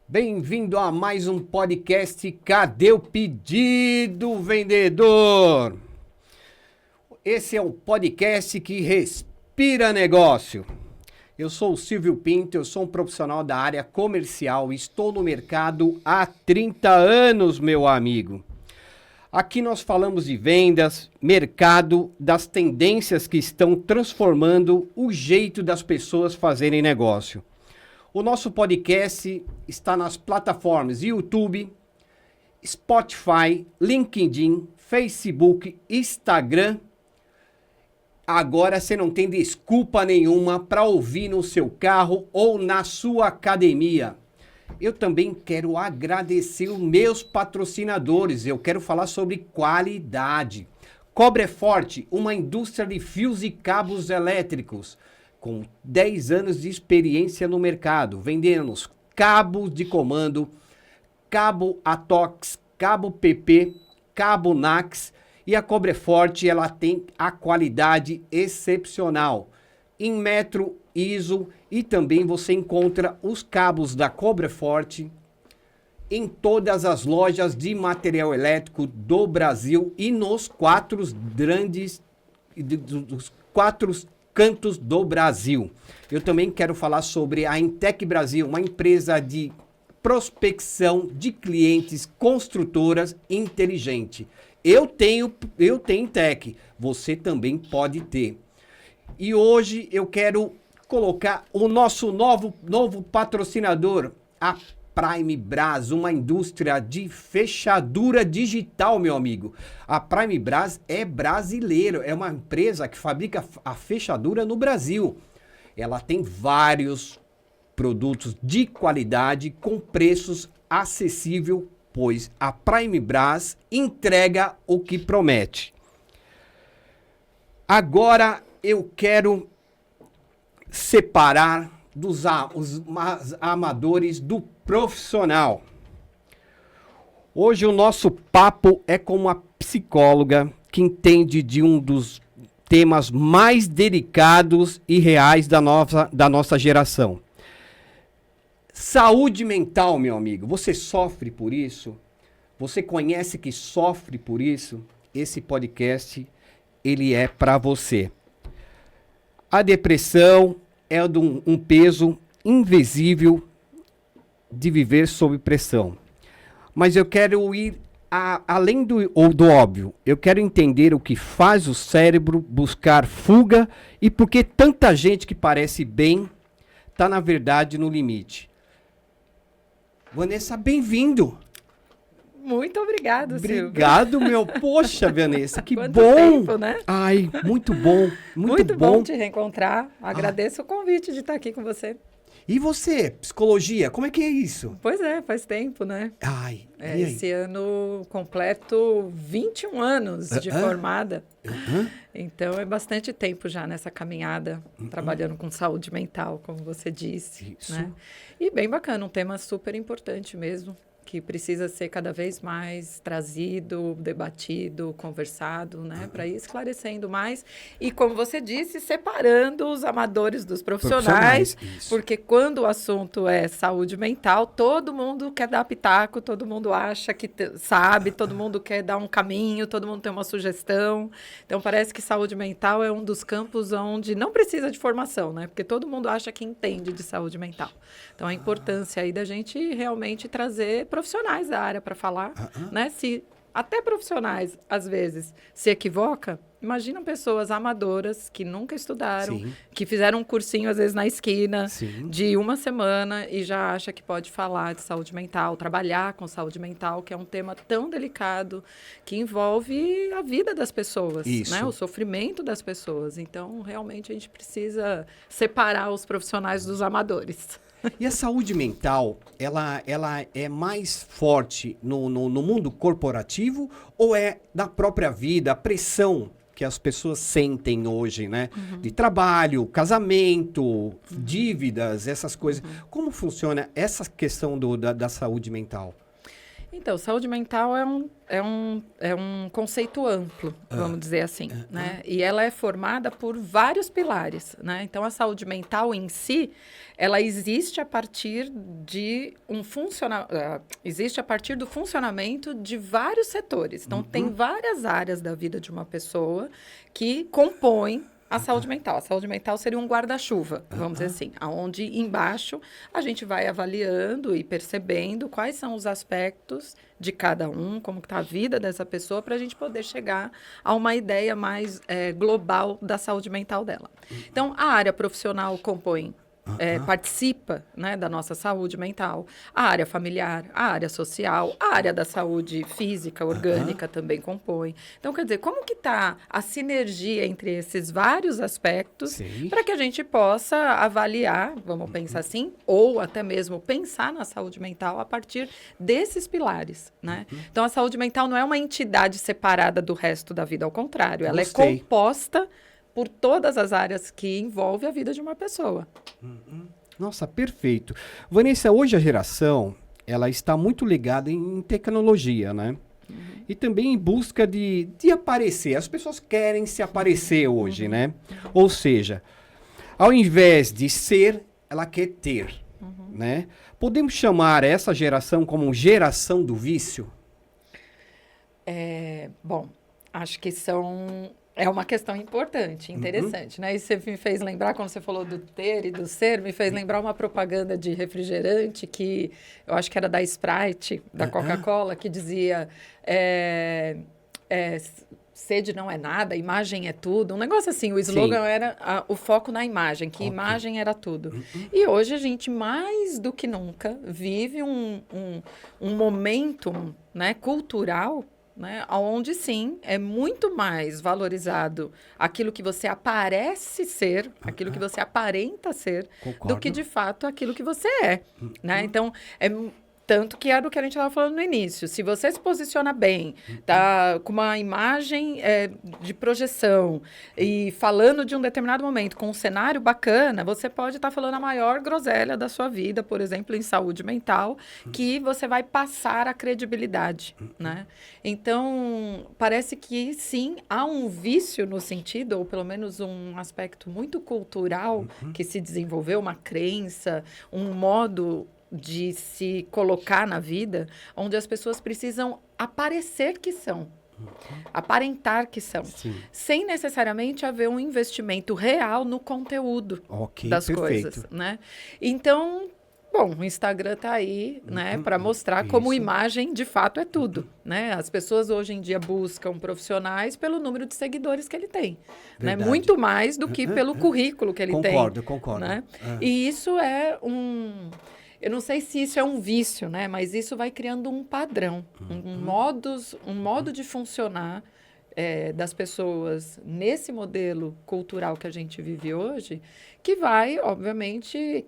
Bem-vindo a mais um podcast Cadê o Pedido, Vendedor? Esse é um podcast que respira negócio. Eu sou o Silvio Pinto, eu sou um profissional da área comercial e estou no mercado há 30 anos, meu amigo. Aqui nós falamos de vendas, mercado, das tendências que estão transformando o jeito das pessoas fazerem negócio. O nosso podcast está nas plataformas YouTube, Spotify, LinkedIn, Facebook, Instagram. Agora você não tem desculpa nenhuma para ouvir no seu carro ou na sua academia. Eu também quero agradecer os meus patrocinadores. Eu quero falar sobre qualidade. Cobreforte, uma indústria de fios e cabos elétricos, com 10 anos de experiência no mercado, vendendo cabos de comando, cabo ATOX, cabo PP, cabo NAX, e a Cobreforte ela tem a qualidade excepcional em metro, ISO, e também você encontra os cabos da Cobreforte em todas as lojas de material elétrico do Brasil e nos dos quatro cantos do Brasil. Eu também quero falar sobre a Intec Brasil, uma empresa de prospecção de clientes, construtoras inteligente. Eu tenho Intec, você também pode ter. E hoje eu quero colocar o nosso novo patrocinador, a Prime Bras, uma indústria de fechadura digital, meu amigo. A Prime Bras é brasileira, é uma empresa que fabrica a fechadura no Brasil. Ela tem vários produtos de qualidade com preços acessíveis, pois a Prime Bras entrega o que promete. Agora eu quero separar os amadores do profissional. Hoje o nosso papo é com uma psicóloga que entende de um dos temas mais delicados e reais da nossa geração. Saúde mental, meu amigo. Você sofre por isso? Você conhece que sofre por isso? Esse podcast, ele é para você. A depressão é um peso invisível de viver sob pressão. Mas eu quero ir além do óbvio. Eu quero entender o que faz o cérebro buscar fuga e por que tanta gente que parece bem está, na verdade, no limite. Vanessa, bem-vindo. Muito obrigado, Silvio. Obrigado, meu. Poxa, Vanessa, que Quanto bom. tempo, né? Ai, muito bom. Muito bom te reencontrar. Agradeço o convite de estar aqui com você. E você, psicologia, como é que é isso? Pois é, faz tempo, né? Ai, Esse ano completo 21 anos de formada. Então é bastante tempo já nessa caminhada, trabalhando com saúde mental, como você disse. Isso. Né? E bem bacana, um tema super importante mesmo, que precisa ser cada vez mais trazido, debatido, conversado, né? Para ir esclarecendo mais. E, como você disse, separando os amadores dos profissionais. Porque quando o assunto é saúde mental, todo mundo quer dar pitaco, todo mundo acha que sabe, todo mundo quer dar um caminho, todo mundo tem uma sugestão. Então, parece que saúde mental é um dos campos onde não precisa de formação, né? Porque todo mundo acha que entende de saúde mental. Então, a importância aí da gente realmente trazer profissionais da área para falar, né? Se até profissionais, às vezes, se equivoca, imaginam pessoas amadoras que nunca estudaram, que fizeram um cursinho, às vezes, na esquina, de uma semana e já acha que pode falar de saúde mental, trabalhar com saúde mental, que é um tema tão delicado, que envolve a vida das pessoas, né? O sofrimento das pessoas. Então, realmente, a gente precisa separar os profissionais dos amadores. E a saúde mental, ela é mais forte no mundo corporativo ou é da própria vida, a pressão que as pessoas sentem hoje, né? De trabalho, casamento, dívidas, essas coisas. Como funciona essa questão da saúde mental? Então, saúde mental é um conceito amplo, vamos dizer assim, né? E ela é formada por vários pilares, né? Então, a saúde mental em si, ela existe a partir de existe a partir do funcionamento de vários setores. Então, tem várias áreas da vida de uma pessoa que compõem a saúde mental. A saúde mental seria um guarda-chuva, vamos dizer assim, aonde embaixo a gente vai avaliando e percebendo quais são os aspectos de cada um, como está a vida dessa pessoa, para a gente poder chegar a uma ideia mais global da saúde mental dela. Então, a área profissional compõe participa, né, da nossa saúde mental, a área familiar, a área social, a área da saúde física, orgânica também compõe. Então, quer dizer, como que está a sinergia entre esses vários aspectos para que a gente possa avaliar, vamos pensar assim, ou até mesmo pensar na saúde mental a partir desses pilares, né? Então, a saúde mental não é uma entidade separada do resto da vida, ao contrário, ela é composta por todas as áreas que envolvem a vida de uma pessoa. Nossa, perfeito. Vanessa, hoje a geração, ela está muito ligada em tecnologia, né? E também em busca de aparecer. As pessoas querem se aparecer hoje, né? Ou seja, ao invés de ser, ela quer ter, né? Podemos chamar essa geração como geração do vício? Bom, acho que é uma questão importante, interessante, né? E você me fez lembrar, quando você falou do ter e do ser, me fez lembrar uma propaganda de refrigerante que eu acho que era da Sprite, da Coca-Cola, que dizia sede não é nada, imagem é tudo. Um negócio assim, o slogan era o foco na imagem, que imagem era tudo. E hoje a gente, mais do que nunca, vive um momento, né, cultural, né, onde sim é muito mais valorizado aquilo que você aparece ser, aquilo que você aparenta ser, do que de fato aquilo que você é, né? Então, tanto que é do que a gente estava falando no início. Se você se posiciona bem, tá com uma imagem de projeção e falando de um determinado momento com um cenário bacana, você pode estar falando a maior groselha da sua vida, por exemplo, em saúde mental, que você vai passar a credibilidade, né? Então, parece que sim, há um vício no sentido, ou pelo menos um aspecto muito cultural que se desenvolveu, uma crença, um modo de se colocar na vida, onde as pessoas precisam aparecer que são, aparentar que são, sem necessariamente haver um investimento real no conteúdo das coisas, né? Então, bom, o Instagram está aí, né, para mostrar como imagem de fato é tudo, né? As pessoas hoje em dia buscam profissionais pelo número de seguidores que ele tem, né? Muito mais do que pelo currículo que ele tem. Concordo. Né? E isso é eu não sei se isso é um vício, né? Mas isso vai criando um padrão, um modo de funcionar das pessoas nesse modelo cultural que a gente vive hoje, que vai, obviamente,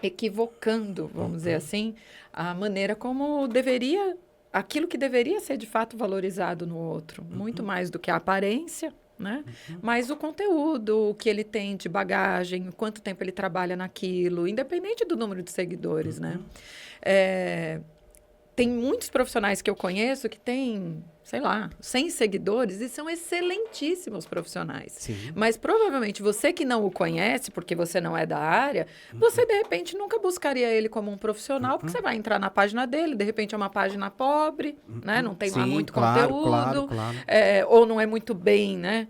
equivocando, vamos dizer assim, a maneira como aquilo que deveria ser de fato valorizado no outro, muito mais do que a aparência, né? Mas o conteúdo, o que ele tem de bagagem, quanto tempo ele trabalha naquilo, independente do número de seguidores, né? Tem muitos profissionais que eu conheço que têm, sei lá, 100 seguidores e são excelentíssimos profissionais. Sim. Mas provavelmente você que não o conhece, porque você não é da área, você de repente nunca buscaria ele como um profissional, porque você vai entrar na página dele, de repente é uma página pobre, né? Não tem lá muito conteúdo, ou não é muito bem, né?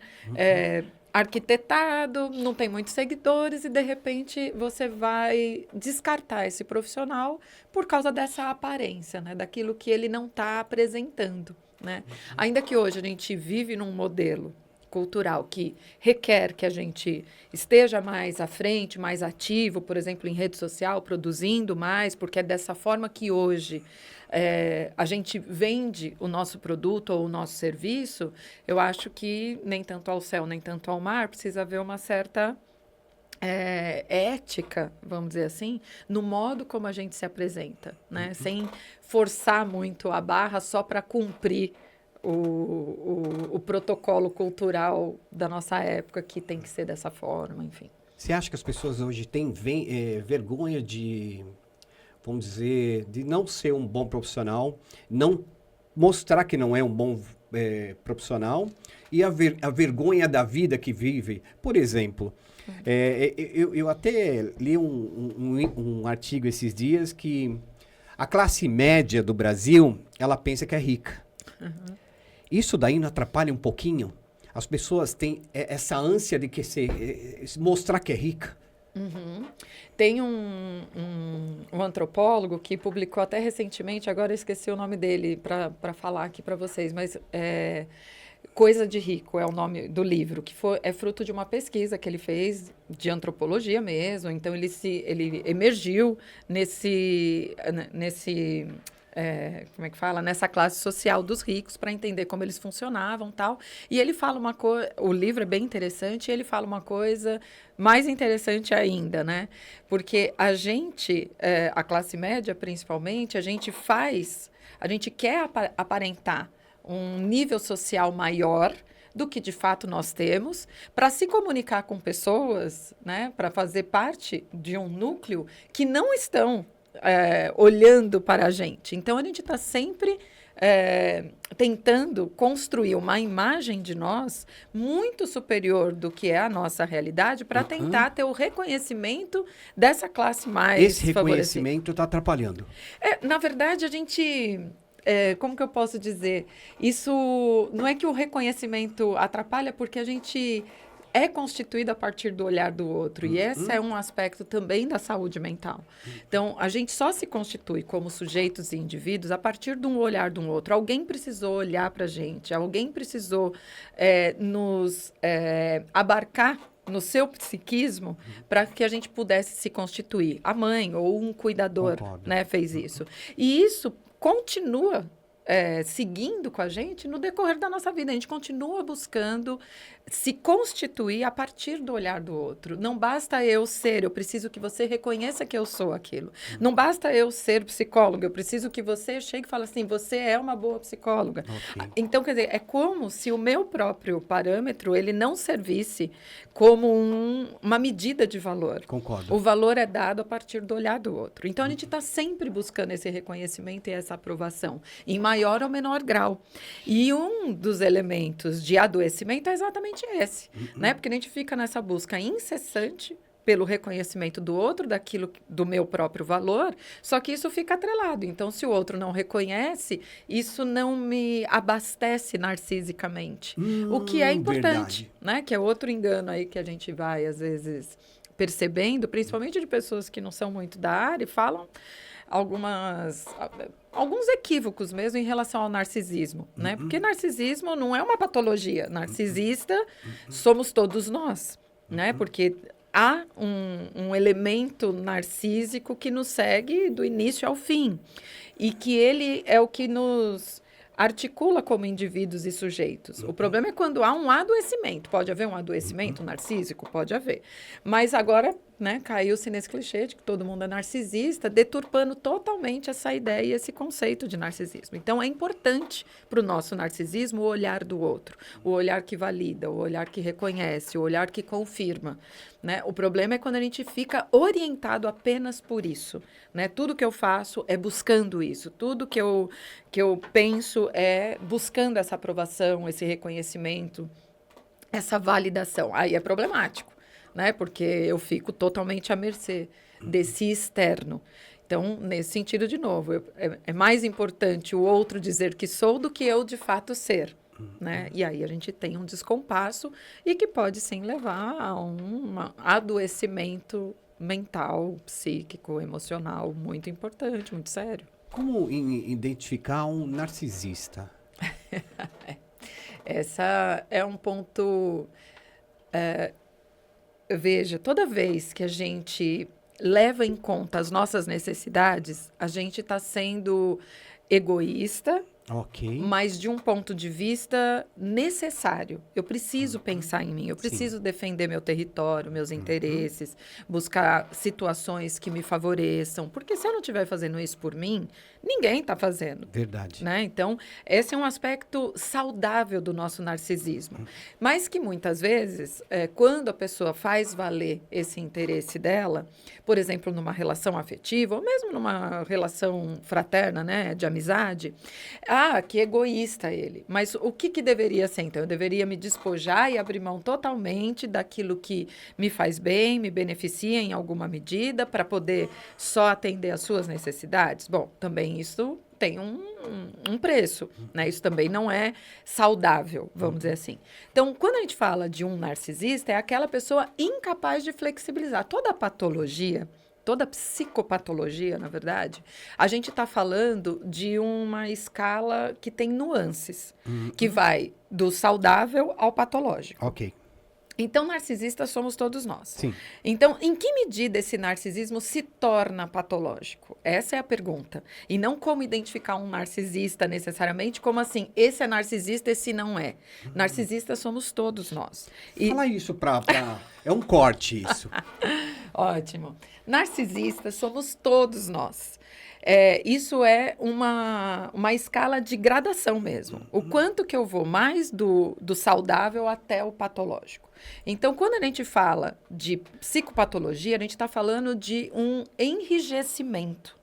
Arquitetado, não tem muitos seguidores e, de repente, você vai descartar esse profissional por causa dessa aparência, né? Daquilo que ele não está apresentando, né? Ainda que hoje a gente vive num modelo cultural que requer que a gente esteja mais à frente, mais ativo, por exemplo, em rede social, produzindo mais, porque é dessa forma que hoje a gente vende o nosso produto ou o nosso serviço. Eu acho que nem tanto ao céu, nem tanto ao mar, precisa haver uma certa ética, vamos dizer assim, no modo como a gente se apresenta, né? Sem forçar muito a barra só para cumprir o protocolo cultural da nossa época, que tem que ser dessa forma, enfim. Você acha que as pessoas hoje têm vergonha vamos dizer, de não ser um bom profissional, não mostrar que não é um bom profissional e a vergonha da vida que vive. Por exemplo, eu até li um artigo esses dias que a classe média do Brasil, ela pensa que é rica. Uhum. Isso daí não atrapalha um pouquinho? As pessoas têm essa ânsia de que mostrar que é rica. Uhum. Tem um antropólogo que publicou até recentemente, agora eu esqueci o nome dele para falar aqui para vocês, mas Coisa de Rico é o nome do livro, que é fruto de uma pesquisa que ele fez de antropologia mesmo. Então, ele emergiu como é que fala? Nessa classe social dos ricos para entender como eles funcionavam, tal. E ele fala uma coisa, o livro é bem interessante, e ele fala uma coisa mais interessante ainda, né? Porque a gente, a classe média principalmente, a gente quer aparentar um nível social maior do que de fato nós temos, para se comunicar com pessoas, né, para fazer parte de um núcleo que não estão olhando para a gente. Então, a gente está sempre tentando construir uma imagem de nós muito superior do que é a nossa realidade para tentar ter o reconhecimento dessa classe mais Esse reconhecimento está atrapalhando. Na verdade, a gente... como que eu posso dizer? Isso não é que o reconhecimento atrapalha, porque a gente é constituído a partir do olhar do outro. E esse é um aspecto também da saúde mental. Então, a gente só se constitui como sujeitos e indivíduos a partir de um olhar de um outro. Alguém precisou olhar para a gente, alguém precisou nos abarcar no seu psiquismo para que a gente pudesse se constituir. A mãe ou um cuidador, né, fez isso. E isso continua seguindo com a gente no decorrer da nossa vida. A gente continua buscando se constituir a partir do olhar do outro. Não basta eu preciso que você reconheça que eu sou aquilo. Não basta eu ser psicóloga, eu preciso que você chegue e fale assim, você é uma boa psicóloga. Okay. Então, quer dizer, é como se o meu próprio parâmetro, ele não servisse como uma medida de valor. Concordo. O valor é dado a partir do olhar do outro. Então, a gente está sempre buscando esse reconhecimento e essa aprovação, em maior ou menor grau. E um dos elementos de adoecimento é exatamente esse, né? Porque a gente fica nessa busca incessante pelo reconhecimento do outro, do meu próprio valor, só que isso fica atrelado. Então, se o outro não reconhece, isso não me abastece narcisicamente. O que é importante, né? Que é outro engano aí que a gente vai, às vezes, percebendo, principalmente de pessoas que não são muito da área, e falam alguns equívocos mesmo em relação ao narcisismo, né? Porque narcisismo não é uma patologia. Narcisista somos todos nós, né? Porque há um elemento narcísico que nos segue do início ao fim e que ele é o que nos articula como indivíduos e sujeitos. O problema é quando há um adoecimento. Pode haver um adoecimento narcísico? Pode haver. Mas agora, né, caiu-se nesse clichê de que todo mundo é narcisista, deturpando totalmente essa ideia e esse conceito de narcisismo. Então, é importante para o nosso narcisismo o olhar do outro, o olhar que valida, o olhar que reconhece, o olhar que confirma, né? O problema é quando a gente fica orientado apenas por isso, né? Tudo que eu faço é buscando isso, tudo que eu penso é buscando essa aprovação, esse reconhecimento, essa validação. Aí é problemático, né? Porque eu fico totalmente à mercê desse externo. Então, nesse sentido, de novo, é mais importante o outro dizer que sou do que eu de fato ser, né? E aí a gente tem um descompasso e que pode sim levar a um adoecimento mental, psíquico, emocional muito importante, muito sério. Como identificar um narcisista? Essa é um ponto... veja, toda vez que a gente leva em conta as nossas necessidades, a gente está sendo egoísta, mas de um ponto de vista necessário. Eu preciso pensar em mim, eu preciso defender meu território, meus interesses, buscar situações que me favoreçam. Porque se eu não estiver fazendo isso por mim, Ninguém está fazendo. Verdade. Né? Então, esse é um aspecto saudável do nosso narcisismo. Mas que muitas vezes, quando a pessoa faz valer esse interesse dela, por exemplo, numa relação afetiva, ou mesmo numa relação fraterna, né, de amizade, que egoísta ele. Mas o que deveria ser, então? Eu deveria me despojar e abrir mão totalmente daquilo que me faz bem, me beneficia em alguma medida, para poder só atender às suas necessidades? Bom, também isso tem um preço, né? Isso também não é saudável, vamos dizer assim. Então, quando a gente fala de um narcisista, é aquela pessoa incapaz de flexibilizar. Toda patologia, toda psicopatologia, na verdade, a gente está falando de uma escala que tem nuances, que vai do saudável ao patológico. Ok. Então, narcisistas somos todos nós. Sim. Então, em que medida esse narcisismo se torna patológico? Essa é a pergunta. E não como identificar um narcisista necessariamente, como assim, esse é narcisista, esse não é. Narcisistas somos todos nós. Fala isso pra... É um corte isso. Ótimo. Narcisistas somos todos nós. Isso é uma escala de gradação mesmo. O quanto que eu vou mais do saudável até o patológico. Então, quando a gente fala de psicopatologia, a gente está falando de um enrijecimento,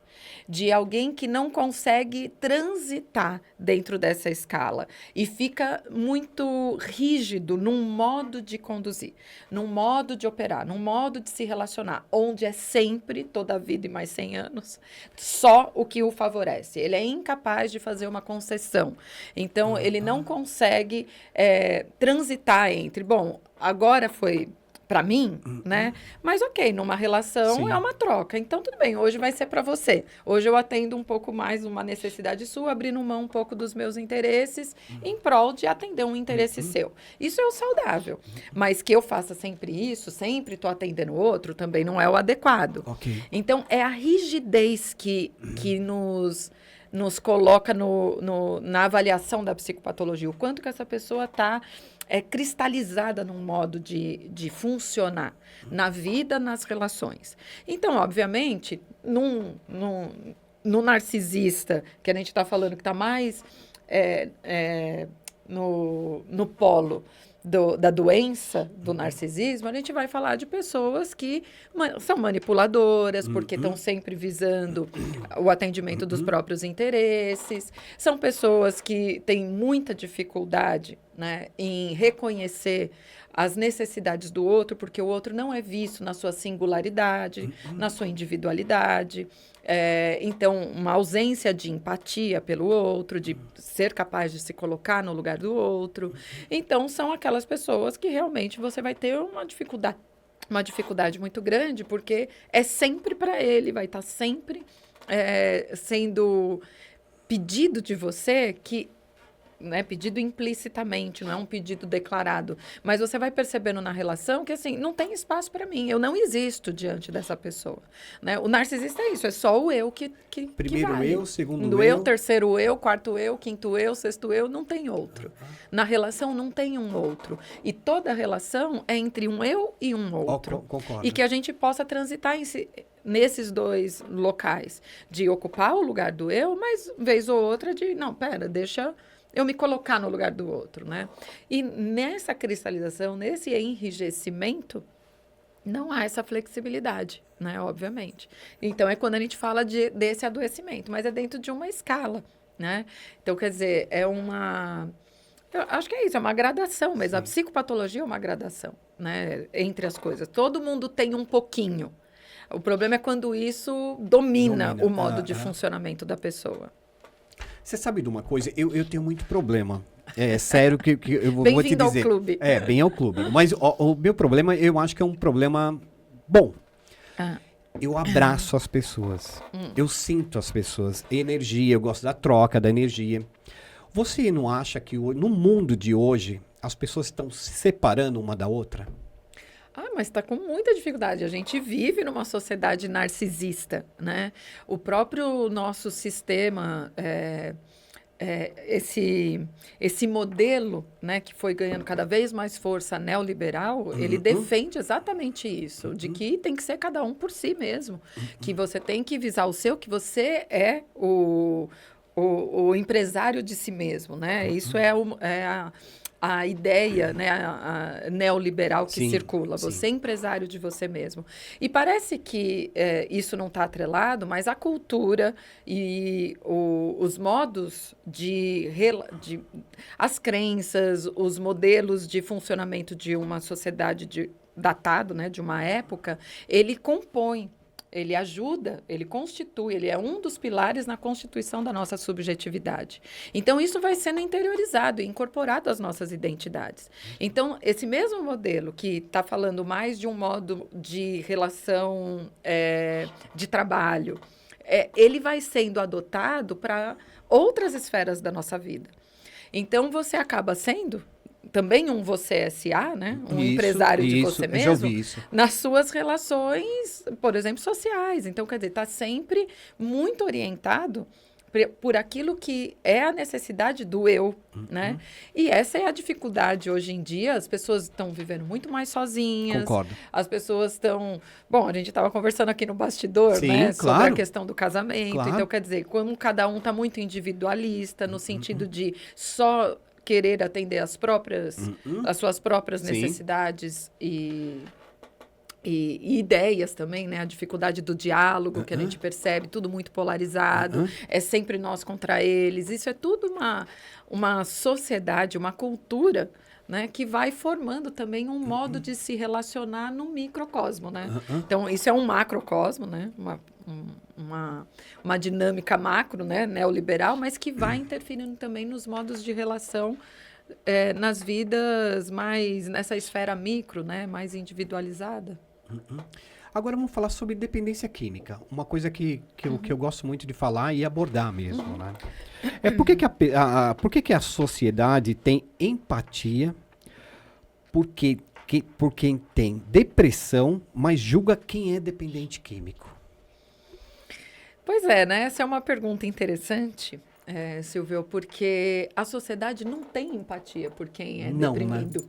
de alguém que não consegue transitar dentro dessa escala e fica muito rígido num modo de conduzir, num modo de operar, num modo de se relacionar, onde é sempre, toda a vida e mais 100 anos, só o que o favorece. Ele é incapaz de fazer uma concessão. Então, ele não consegue transitar entre, bom, agora foi para mim, né? Mas ok, numa relação Sim. é uma troca. Então, tudo bem, hoje vai ser para você. Hoje eu atendo um pouco mais uma necessidade sua, abrindo mão um pouco dos meus interesses em prol de atender um interesse seu. Isso é o saudável. Mas que eu faça sempre isso, sempre estou atendendo o outro, também não é o adequado. Ok. Então, é a rigidez que nos coloca na avaliação da psicopatologia. O quanto que essa pessoa está cristalizada num modo de funcionar na vida, nas relações. Então, obviamente, no narcisista, que a gente está falando que está mais no polo da doença do narcisismo, a gente vai falar de pessoas que são manipuladoras, porque estão sempre visando o atendimento dos próprios interesses. São pessoas que têm muita dificuldade, né, em reconhecer as necessidades do outro, porque o outro não é visto na sua singularidade, na sua individualidade. Então, uma ausência de empatia pelo outro, de ser capaz de se colocar no lugar do outro. Então, são aquelas pessoas que realmente você vai ter uma dificuldade muito grande, porque é sempre para ele, vai estar sempre sendo pedido de você que... Né, pedido implicitamente, não é um pedido declarado. Mas você vai percebendo na relação que, assim, não tem espaço para mim. Eu não existo diante dessa pessoa. Né? O narcisista é isso, é só o eu que Primeiro vale. eu, segundo eu, terceiro eu, quarto eu, quinto eu, sexto eu, não tem outro. Na relação não tem um outro. E toda relação é entre um eu e um outro. Concordo. E que a gente possa transitar nesses dois locais. De ocupar o lugar do eu, mas vez ou outra de, não, pera, deixa... eu me colocar no lugar do outro, né? E nessa cristalização, nesse enrijecimento, não há essa flexibilidade, né? Obviamente. Então, é quando a gente fala desse adoecimento, mas é dentro de uma escala, né? Então, quer dizer, eu acho que é isso, é uma gradação mesmo. Sim. A psicopatologia é uma gradação, né? Entre as coisas. Todo mundo tem um pouquinho. O problema é quando isso domina o modo de funcionamento da pessoa. Você sabe de uma coisa? Eu tenho muito problema. É sério que eu vou te dizer. Bem-vindo ao clube. Bem ao clube. Mas o meu problema, eu acho que é um problema bom. Eu abraço as pessoas. Eu sinto as pessoas. Energia, eu gosto da troca, da energia. Você não acha que no mundo de hoje, as pessoas estão se separando uma da outra? Mas está com muita dificuldade. A gente vive numa sociedade narcisista, né? O próprio nosso sistema esse modelo, né, que foi ganhando cada vez mais força neoliberal, ele defende exatamente isso, de que tem que ser cada um por si mesmo, que você tem que visar o seu, que você é o empresário de si mesmo, né? Isso é a ideia, né, a neoliberal que Sim, circula. sim. Você é empresário de você mesmo. E parece que isso não está atrelado, mas a cultura e os modos as crenças, os modelos de funcionamento de uma sociedade datado, né, de uma época, ele compõe. Ele ajuda, ele constitui, ele é um dos pilares na constituição da nossa subjetividade. Então, isso vai sendo interiorizado e incorporado às nossas identidades. Então, esse mesmo modelo que está falando mais de um modo de relação de trabalho, ele vai sendo adotado para outras esferas da nossa vida. Então, você acaba sendo também um você S.A., né? Um empresário de você mesmo, já ouvi isso. nas suas relações, por exemplo, sociais. Então, quer dizer, está sempre muito orientado por aquilo que é a necessidade do eu, né? E essa é a dificuldade hoje em dia. As pessoas estão vivendo muito mais sozinhas. Concordo. As pessoas estão... Bom, a gente estava conversando aqui no bastidor, Sim, né? claro. Sobre a questão do casamento. Claro. Então, quer dizer, quando cada um está muito individualista, no sentido de só querer atender as suas próprias Sim. necessidades e ideias também, né? A dificuldade do diálogo que a gente percebe, tudo muito polarizado, é sempre nós contra eles. Isso é tudo uma sociedade, uma cultura, né? Que vai formando também um modo de se relacionar no microcosmo, né? Então, isso é um macrocosmo, né? Uma dinâmica macro, né? Neoliberal, mas que vai interferindo também nos modos de relação nas vidas mais nessa esfera micro, né? Mais individualizada. Agora vamos falar sobre dependência química. Uma coisa que eu gosto muito de falar e abordar mesmo, né? Por que a sociedade tem empatia por quem tem depressão, mas julga quem é dependente químico? Pois é, né? Essa é uma pergunta interessante, Silvio, porque a sociedade não tem empatia por quem é deprimido. Né?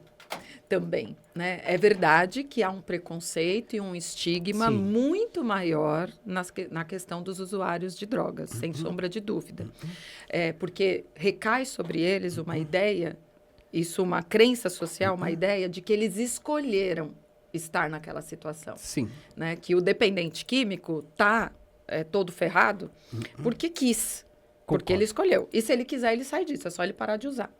Também, né? É verdade que há um preconceito e um estigma muito maior na questão dos usuários de drogas, sem sombra de dúvida. Porque recai sobre eles uma ideia, uma crença social, uma ideia de que eles escolheram estar naquela situação. Sim. Né? Que o dependente químico está todo ferrado porque quis, porque ele escolheu. E se ele quiser, ele sai disso, é só ele parar de usar.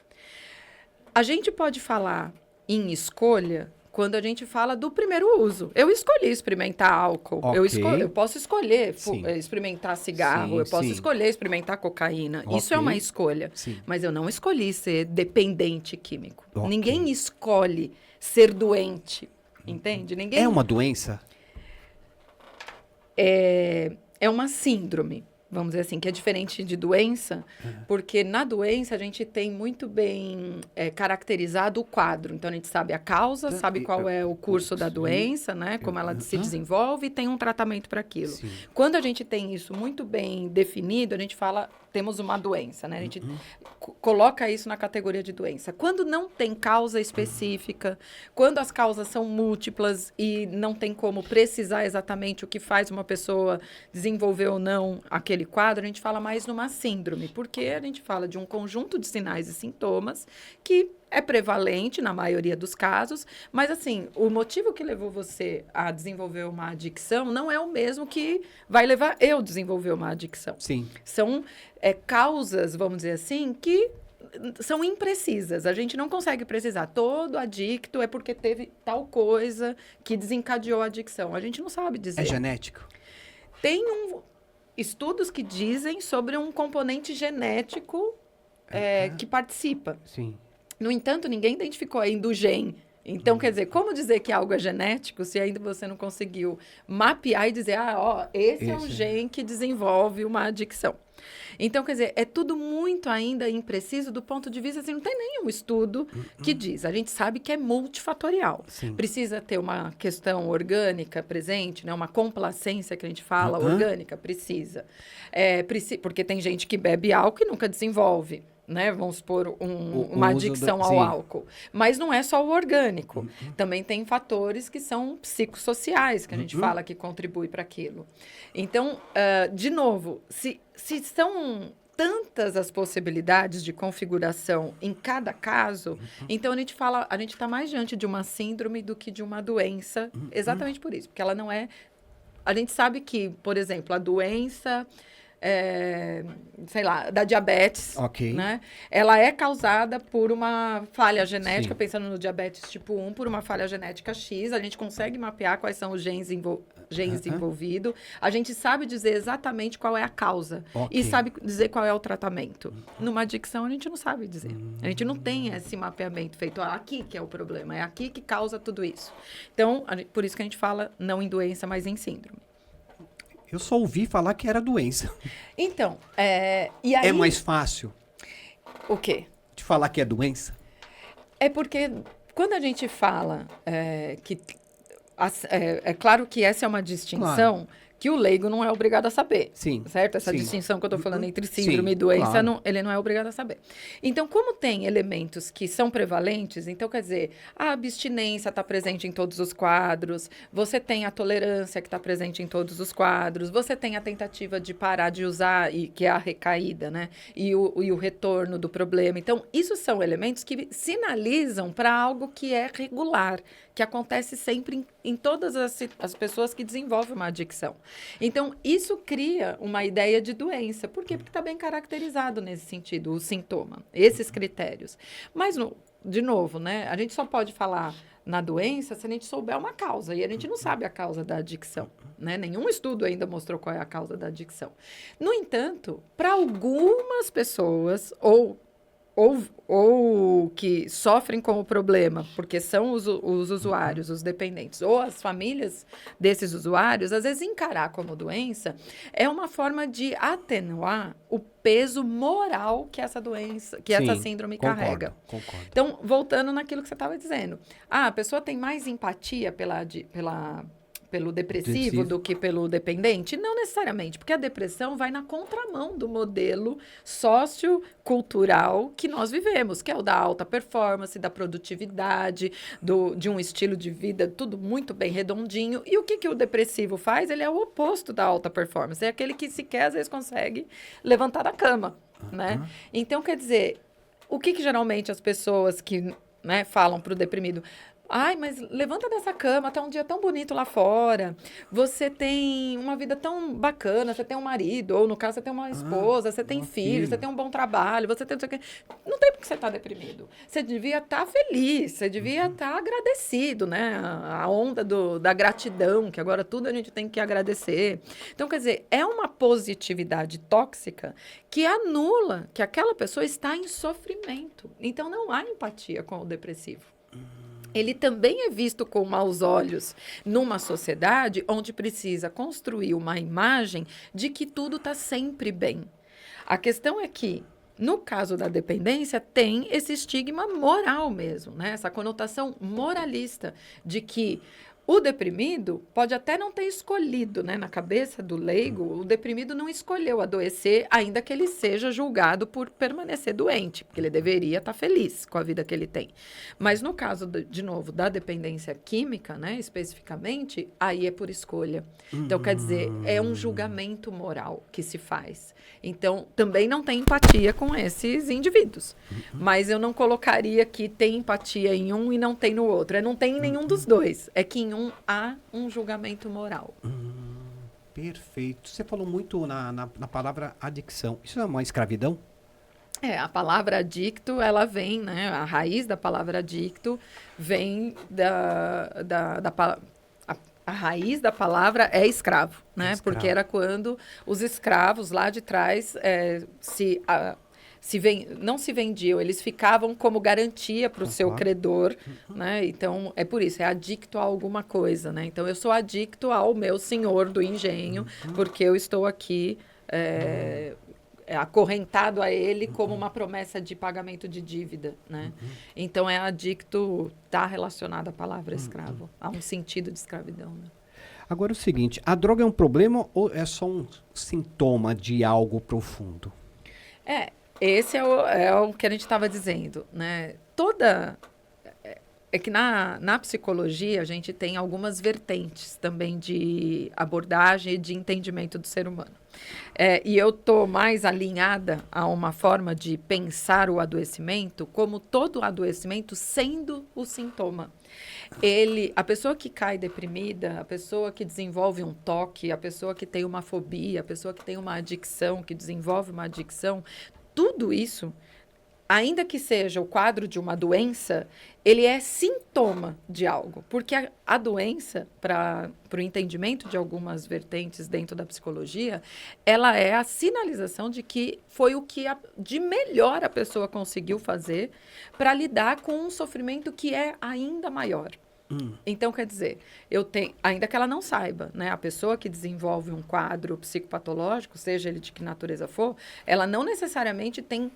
A gente pode falar em escolha quando a gente fala do primeiro uso. Eu escolhi experimentar álcool, eu posso escolher experimentar cigarro, eu posso escolher experimentar cocaína. Isso é uma escolha. Sim. Mas eu não escolhi ser dependente químico. Ninguém escolhe ser doente, entende? Ninguém... É uma doença? É uma síndrome, vamos dizer assim, que é diferente de doença, porque na doença a gente tem muito bem caracterizado o quadro. Então, a gente sabe a causa, sabe qual é o curso da doença, né? Como ela se desenvolve e tem um tratamento para aquilo. Sim. Quando a gente tem isso muito bem definido, a gente fala, temos uma doença, né? A gente coloca isso na categoria de doença. Quando não tem causa específica, quando as causas são múltiplas e não tem como precisar exatamente o que faz uma pessoa desenvolver ou não aquele quadro, a gente fala mais numa síndrome, porque a gente fala de um conjunto de sinais e sintomas que é prevalente na maioria dos casos, mas assim, o motivo que levou você a desenvolver uma adicção não é o mesmo que vai levar eu a desenvolver uma adicção. Sim. São causas, vamos dizer assim, que são imprecisas. A gente não consegue precisar. Todo adicto é porque teve tal coisa que desencadeou a adicção. A gente não sabe dizer. É genético? Tem estudos que dizem sobre um componente genético que participa. Sim. No entanto, ninguém identificou ainda o gene Então, quer dizer, como dizer que algo é genético se ainda você não conseguiu mapear e dizer, esse é um gene que desenvolve uma adicção. Então, quer dizer, é tudo muito ainda impreciso do ponto de vista, assim, não tem nenhum estudo que diz. A gente sabe que é multifatorial. Sim. Precisa ter uma questão orgânica presente, né? Uma complacência que a gente fala, orgânica, precisa. Porque tem gente que bebe álcool e nunca desenvolve. Né? Vamos supor, uma adicção ao álcool. Mas não é só o orgânico. Também tem fatores que são psicossociais, que a gente fala que contribui para aquilo. Então, de novo, se são tantas as possibilidades de configuração em cada caso, então a gente está mais diante de uma síndrome do que de uma doença, exatamente por isso. Porque ela não é... A gente sabe que, por exemplo, a doença... sei lá, da diabetes, né? Ela é causada por uma falha genética, pensando no diabetes tipo 1, por uma falha genética X, a gente consegue mapear quais são os genes envolvidos, a gente sabe dizer exatamente qual é a causa e sabe dizer qual é o tratamento. Numa adicção, a gente não sabe dizer. A gente não tem esse mapeamento feito, aqui que é o problema, é aqui que causa tudo isso. Então, por isso que a gente fala não em doença, mas em síndrome. Eu só ouvi falar que era doença. Então, e aí... É mais fácil? O quê? De falar que é doença? É porque quando a gente fala que... É claro que essa é uma distinção que o leigo não é obrigado a saber. Sim. Certo? Essa distinção que eu estou falando entre síndrome e doença, ele não é obrigado a saber. Então, como tem elementos que são prevalentes, então, quer dizer, a abstinência está presente em todos os quadros, você tem a tolerância que está presente em todos os quadros, você tem a tentativa de parar de usar, que é a recaída, né? E o retorno do problema. Então, isso são elementos que sinalizam para algo que é regular, que acontece sempre em todas as pessoas que desenvolvem uma adicção. Então, isso cria uma ideia de doença. Por quê? Porque está bem caracterizado nesse sentido, o sintoma, esses critérios. Mas, de novo, né, a gente só pode falar na doença se a gente souber uma causa. E a gente não sabe a causa da adicção. Né? Nenhum estudo ainda mostrou qual é a causa da adicção. No entanto, para algumas pessoas, ou que sofrem com o problema, porque são os usuários, os dependentes, ou as famílias desses usuários, às vezes encarar como doença é uma forma de atenuar o peso moral que essa doença, que essa síndrome carrega. Concordo. Então, voltando naquilo que você estava dizendo, a pessoa tem mais empatia pelo depressivo do que pelo dependente? Não necessariamente, porque a depressão vai na contramão do modelo sociocultural que nós vivemos, que é o da alta performance, da produtividade, de um estilo de vida, tudo muito bem redondinho. E o que o depressivo faz? Ele é o oposto da alta performance, é aquele que sequer às vezes consegue levantar da cama, né? Então, quer dizer, o que geralmente as pessoas que, né, falam para o deprimido... Ai, mas levanta dessa cama, tá um dia tão bonito lá fora. Você tem uma vida tão bacana, você tem um marido, ou no caso, você tem uma esposa, você tem filhos, você tem um bom trabalho, você tem não sei o quê. Não tem porque você tá deprimido. Você devia estar feliz, você devia estar agradecido, né? A onda da gratidão, que agora tudo a gente tem que agradecer. Então, quer dizer, é uma positividade tóxica que anula que aquela pessoa está em sofrimento. Então, não há empatia com o depressivo. Ele também é visto com maus olhos numa sociedade onde precisa construir uma imagem de que tudo está sempre bem. A questão é que, no caso da dependência, tem esse estigma moral mesmo, né? Essa conotação moralista de que o deprimido pode até não ter escolhido, né? Na cabeça do leigo, o deprimido não escolheu adoecer, ainda que ele seja julgado por permanecer doente, porque ele deveria estar feliz com a vida que ele tem. Mas no caso, de novo, da dependência química, né? Especificamente, aí é por escolha. Então, quer dizer, é um julgamento moral que se faz. Então, também não tem empatia com esses indivíduos. Mas eu não colocaria que tem empatia em um e não tem no outro. Não tem em nenhum dos dois. É que em há um julgamento moral. Perfeito. Você falou muito na palavra adicção. Isso é uma escravidão? A palavra adicto, ela vem, né? A raiz da palavra adicto vem a raiz da palavra é escravo, né? Porque era quando os escravos lá de trás não se vendiam, eles ficavam como garantia para o seu credor, né? Então, é por isso, é adicto a alguma coisa, né? Então, eu sou adicto ao meu senhor do engenho, porque eu estou aqui acorrentado a ele como uma promessa de pagamento de dívida, né? Então, é adicto, está relacionado à palavra escravo, a um sentido de escravidão, né? Agora, o seguinte, a droga é um problema ou é só um sintoma de algo profundo? Esse é o que a gente estava dizendo, né? É que na psicologia a gente tem algumas vertentes também de abordagem e de entendimento do ser humano. E eu estou mais alinhada a uma forma de pensar o adoecimento como todo adoecimento sendo o sintoma. A pessoa que cai deprimida, a pessoa que desenvolve um toque, a pessoa que tem uma fobia, a pessoa que tem uma adicção, que desenvolve uma adicção, tudo isso, ainda que seja o quadro de uma doença, ele é sintoma de algo. Porque a doença, para o entendimento de algumas vertentes dentro da psicologia, ela é a sinalização de que foi o que de melhor a pessoa conseguiu fazer para lidar com um sofrimento que é ainda maior. Então, quer dizer, ainda que ela não saiba, né? A pessoa que desenvolve um quadro psicopatológico, seja ele de que natureza for, ela não necessariamente tem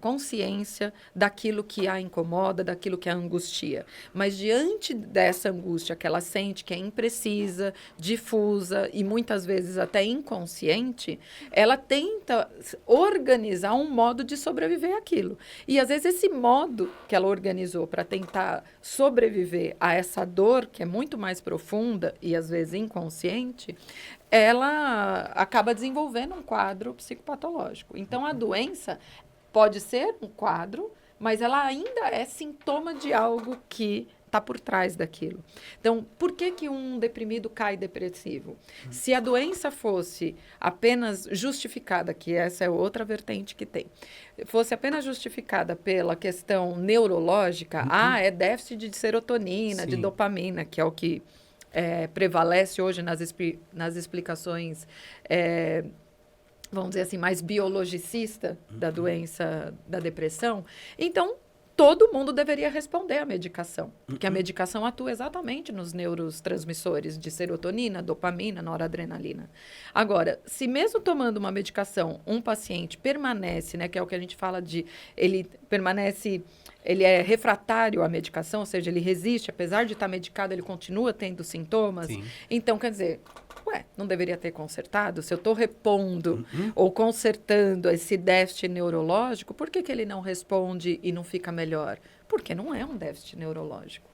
consciência daquilo que a incomoda, daquilo que a angustia. Mas diante dessa angústia que ela sente, que é imprecisa, difusa e muitas vezes até inconsciente, ela tenta organizar um modo de sobreviver àquilo. E às vezes esse modo que ela organizou para tentar sobreviver a essa dor, que é muito mais profunda e às vezes inconsciente, ela acaba desenvolvendo um quadro psicopatológico. Então, a doença pode ser um quadro, mas ela ainda é sintoma de algo que está por trás daquilo. Então, por que um deprimido cai depressivo? Se a doença fosse apenas justificada, que essa é outra vertente que tem, fosse apenas justificada pela questão neurológica, é déficit de serotonina, de dopamina, que é o que prevalece hoje nas explicações, vamos dizer assim, mais biologicista da doença da depressão. Então, todo mundo deveria responder à medicação, porque a medicação atua exatamente nos neurotransmissores de serotonina, dopamina, noradrenalina. Agora, se mesmo tomando uma medicação, um paciente permanece, né, que é o que a gente fala ele é refratário à medicação, ou seja, ele resiste, apesar de estar medicado, ele continua tendo sintomas. Sim. Então, quer dizer, não deveria ter consertado? Se eu estou repondo ou consertando esse déficit neurológico, por que ele não responde e não fica melhor? Porque não é um déficit neurológico.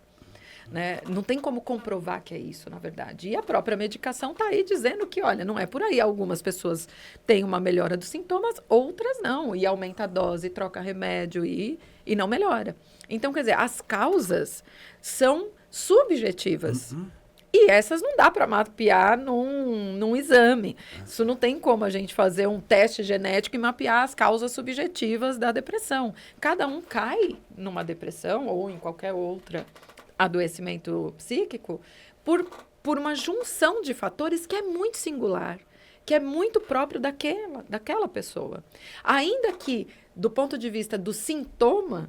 Né? Não tem como comprovar que é isso, na verdade. E a própria medicação está aí dizendo que, olha, não é por aí. Algumas pessoas têm uma melhora dos sintomas, outras não. E aumenta a dose, troca remédio e não melhora. Então, quer dizer, as causas são subjetivas. E essas não dá para mapear num exame. Isso não tem como a gente fazer um teste genético e mapear as causas subjetivas da depressão. Cada um cai numa depressão ou em qualquer outra adoecimento psíquico por uma junção de fatores que é muito singular, que é muito próprio daquela pessoa. Ainda que, do ponto de vista do sintoma,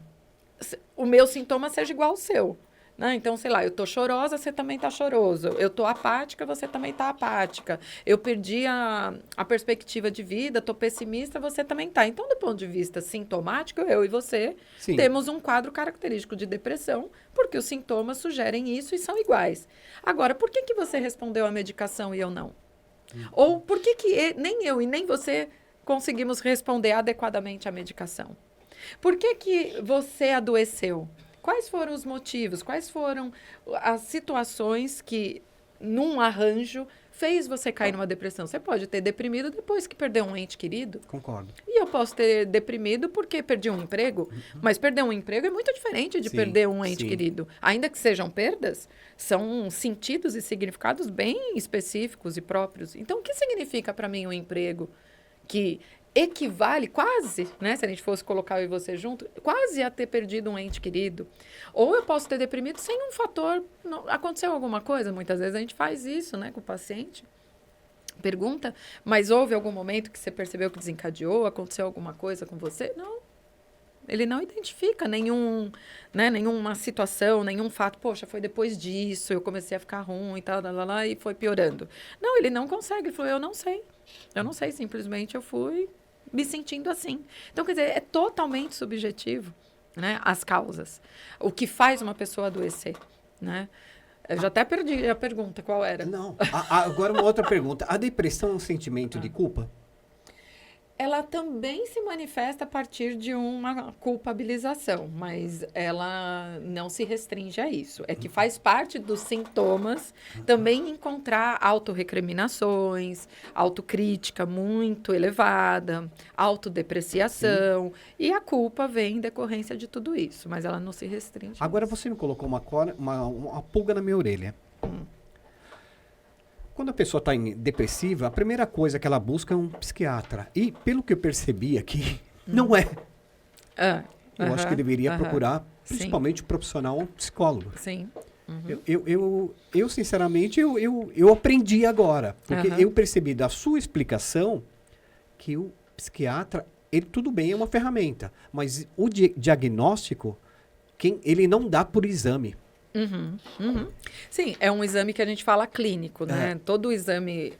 o meu sintoma seja igual ao seu. Né? Então, sei lá, eu tô chorosa, você também tá choroso. Eu tô apática, você também tá apática. Eu perdi a perspectiva de vida, tô pessimista, você também tá. Então, do ponto de vista sintomático, eu e você temos um quadro característico de depressão, porque os sintomas sugerem isso e são iguais. Agora, por que você respondeu à medicação e eu não? Ou por que nem eu e nem você conseguimos responder adequadamente à medicação? Por que você adoeceu? Quais foram os motivos? Quais foram as situações que, num arranjo, fez você cair numa depressão? Você pode ter deprimido depois que perdeu um ente querido. Concordo. E eu posso ter deprimido porque perdi um emprego. Mas perder um emprego é muito diferente de perder um ente querido. Ainda que sejam perdas, são sentidos e significados bem específicos e próprios. Então, o que significa para mim um emprego que equivale quase, né, se a gente fosse colocar eu e você junto, quase a ter perdido um ente querido. Ou eu posso ter deprimido sem um fator, aconteceu alguma coisa, muitas vezes a gente faz isso, né, com o paciente. Pergunta, mas houve algum momento que você percebeu que desencadeou? Aconteceu alguma coisa com você? Não. Ele não identifica nenhuma situação, nenhum fato. Poxa, foi depois disso, eu comecei a ficar ruim e tal, e foi piorando. Não, ele não consegue. Ele falou, eu não sei. Eu não sei, simplesmente eu fui me sentindo assim. Então, quer dizer, é totalmente subjetivo, né, as causas. O que faz uma pessoa adoecer, né? Eu já até perdi a pergunta, qual era? Não, agora uma outra pergunta. A depressão é um sentimento de culpa? Ela também se manifesta a partir de uma culpabilização, mas ela não se restringe a isso. É que faz parte dos sintomas também encontrar autorrecriminações, autocrítica muito elevada, autodepreciação, e a culpa vem em decorrência de tudo isso, mas ela não se restringe. Agora você me colocou uma pulga na minha orelha. Quando a pessoa está depressiva, a primeira coisa que ela busca é um psiquiatra. E, pelo que eu percebi aqui, não é. Eu acho que deveria procurar, principalmente o profissional, um psicólogo. Sim. Eu sinceramente, eu aprendi agora. Porque eu percebi da sua explicação que o psiquiatra, ele tudo bem, é uma ferramenta. Mas o diagnóstico, ele não dá por exame. Sim, é um exame que a gente fala clínico, né? Todo exame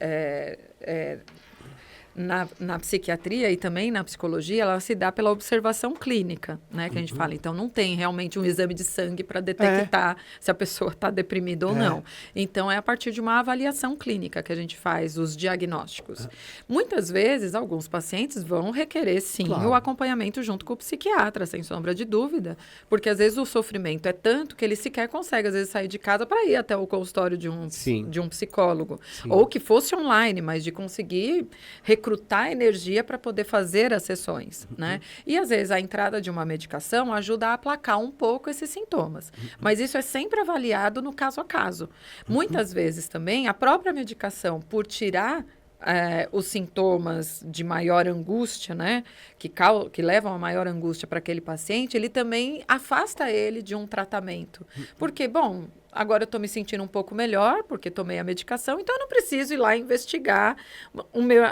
na psiquiatria e também na psicologia, ela se dá pela observação clínica, né? Que a gente fala. Então, não tem realmente um exame de sangue para detectar se a pessoa está deprimida ou não. Então, é a partir de uma avaliação clínica que a gente faz os diagnósticos. Muitas vezes, alguns pacientes vão requerer, sim, o acompanhamento junto com o psiquiatra, sem sombra de dúvida, porque às vezes o sofrimento é tanto que ele sequer consegue, às vezes, sair de casa para ir até o consultório de um psicólogo. Sim. Ou que fosse online, mas de conseguir recrutar energia para poder fazer as sessões, né? E, às vezes, a entrada de uma medicação ajuda a aplacar um pouco esses sintomas. Mas isso é sempre avaliado no caso a caso. Muitas vezes, também, a própria medicação, por tirar os sintomas de maior angústia, né? Que levam a maior angústia para aquele paciente, ele também afasta ele de um tratamento. Porque, bom, agora eu estou me sentindo um pouco melhor, porque tomei a medicação, então eu não preciso ir lá investigar